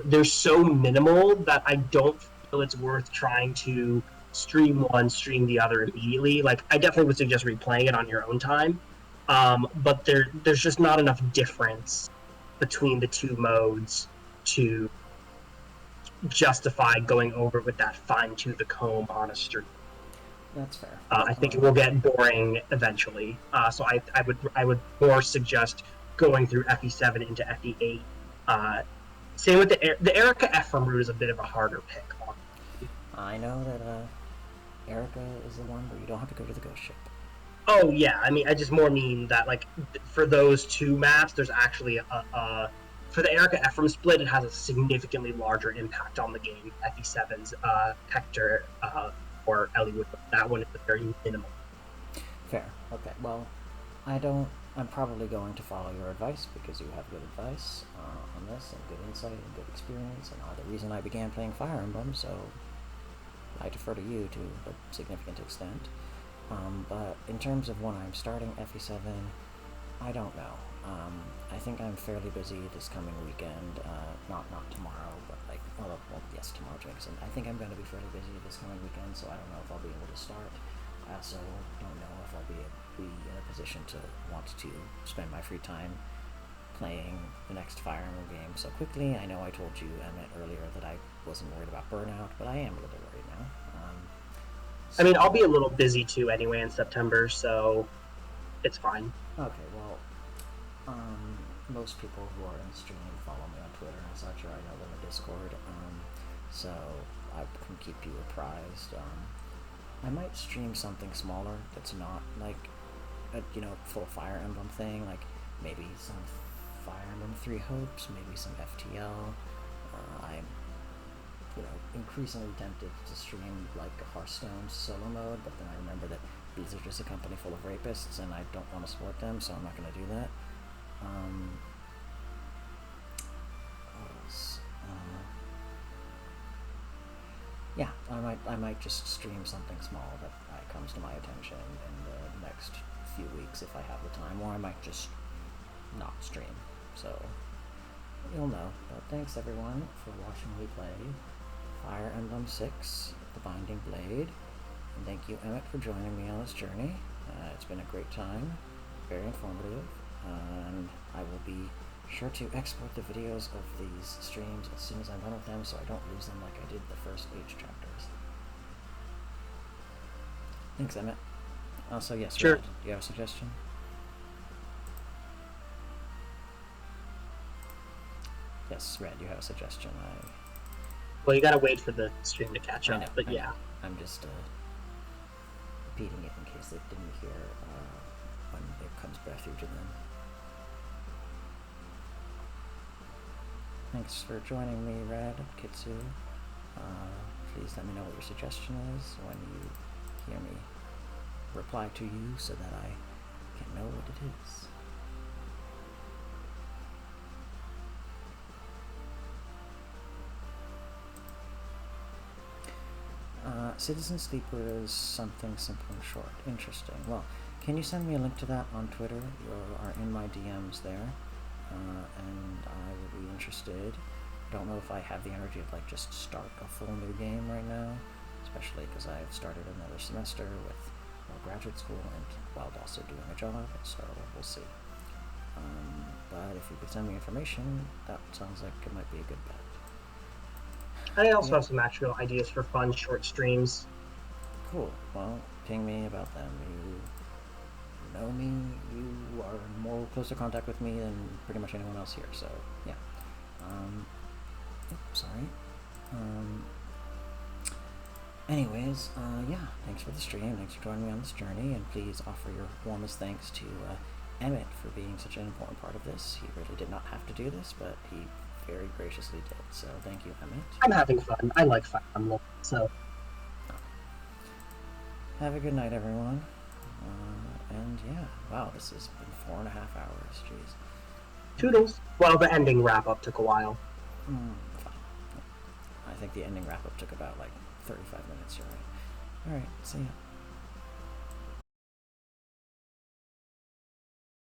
they're so minimal that I don't feel it's worth trying to stream one, stream the other immediately. Like, I definitely would suggest replaying it on your own time, but there's just not enough difference between the two modes to justify going over it with that fine-tooth comb on a stream. That's fair. I think it will get boring eventually. So I would more suggest going through FE7 into FE8. Same with the Erica Ephraim route is a bit of a harder pick. I know that Erica is the one where you don't have to go to the ghost ship. Oh yeah, I mean, I just more mean that, like, for those 2 maps, there's actually for the Erica Ephraim split, it has a significantly larger impact on the game. FE7's Hector or Elliewood, that one is very minimal. Fair. Okay. Well, I'm probably going to follow your advice because you have good advice on this and good insight and good experience and are the reason I began playing Fire Emblem, so I defer to you to a significant extent. But in terms of when I'm starting FE7, I don't know. I think I'm fairly busy this coming weekend. Not tomorrow, but yes, tomorrow, Jackson. I think I'm going to be fairly busy this coming weekend, so I don't know if I'll be able to start. I also don't know if I'll be in a position to want to spend my free time playing the next Fire Emblem game so quickly. I know I told you, Emmett, earlier that I wasn't worried about burnout, but I am a little worried now. I mean, I'll be a little busy too anyway in September, so it's fine. Okay, well, most people who are in the stream follow me on Twitter and such, or I know them in Discord, so I can keep you apprised. I might stream something smaller that's not like a full Fire Emblem thing, like maybe some Fire Emblem 3 Hopes, maybe some FTL. I'm increasingly tempted to stream like a Hearthstone solo mode, but then I remember that these are just a company full of rapists and I don't want to support them, so I'm not going to do that. What else? Yeah, I might just stream something small that comes to my attention in the next few weeks if I have the time, or I might just not stream. So you'll know. But thanks everyone for watching me play Fire Emblem 6: The Binding Blade, and thank you, Emmett, for joining me on this journey. It's been a great time, very informative, and I will be sure to export the videos of these streams as soon as I'm done with them so I don't lose them like I did the first H chapters. Thanks, Emmett. Also, yes, sure. Red, do you have a suggestion? Yes, Red, you have a suggestion. Well, you gotta wait for the stream to catch up, but I yeah. know. I'm just repeating it in case they didn't hear when it comes back through to them. Thanks for joining me, Red, Kitsu. Please let me know what your suggestion is when you hear me reply to you so that I can know what it is. Citizen Sleeper is something simple and short. Interesting. Well, can you send me a link to that on Twitter? You are in my DMs there, and I would be interested. Don't know if I have the energy to just start a full new game right now, especially because I've started another semester with graduate school and while also doing a job, so we'll see. But if you could send me information, that sounds like it might be a good bet. I also have some actual ideas for fun short streams. Cool. Well, ping me about them. know me, you are in more closer contact with me than pretty much anyone else here, so, yeah. Sorry. Anyways, yeah, thanks for the stream, thanks for joining me on this journey, and please offer your warmest thanks to Emmett for being such an important part of this. He really did not have to do this, but he very graciously did, so thank you, Emmett. I'm having fun. I like Fire Emblem, so... Have a good night, everyone. And yeah, wow, this has been 4.5 hours, jeez. Toodles. Well, the ending wrap-up took a while. I think the ending wrap-up took about, like, 35 minutes, you're right. Alright, see ya.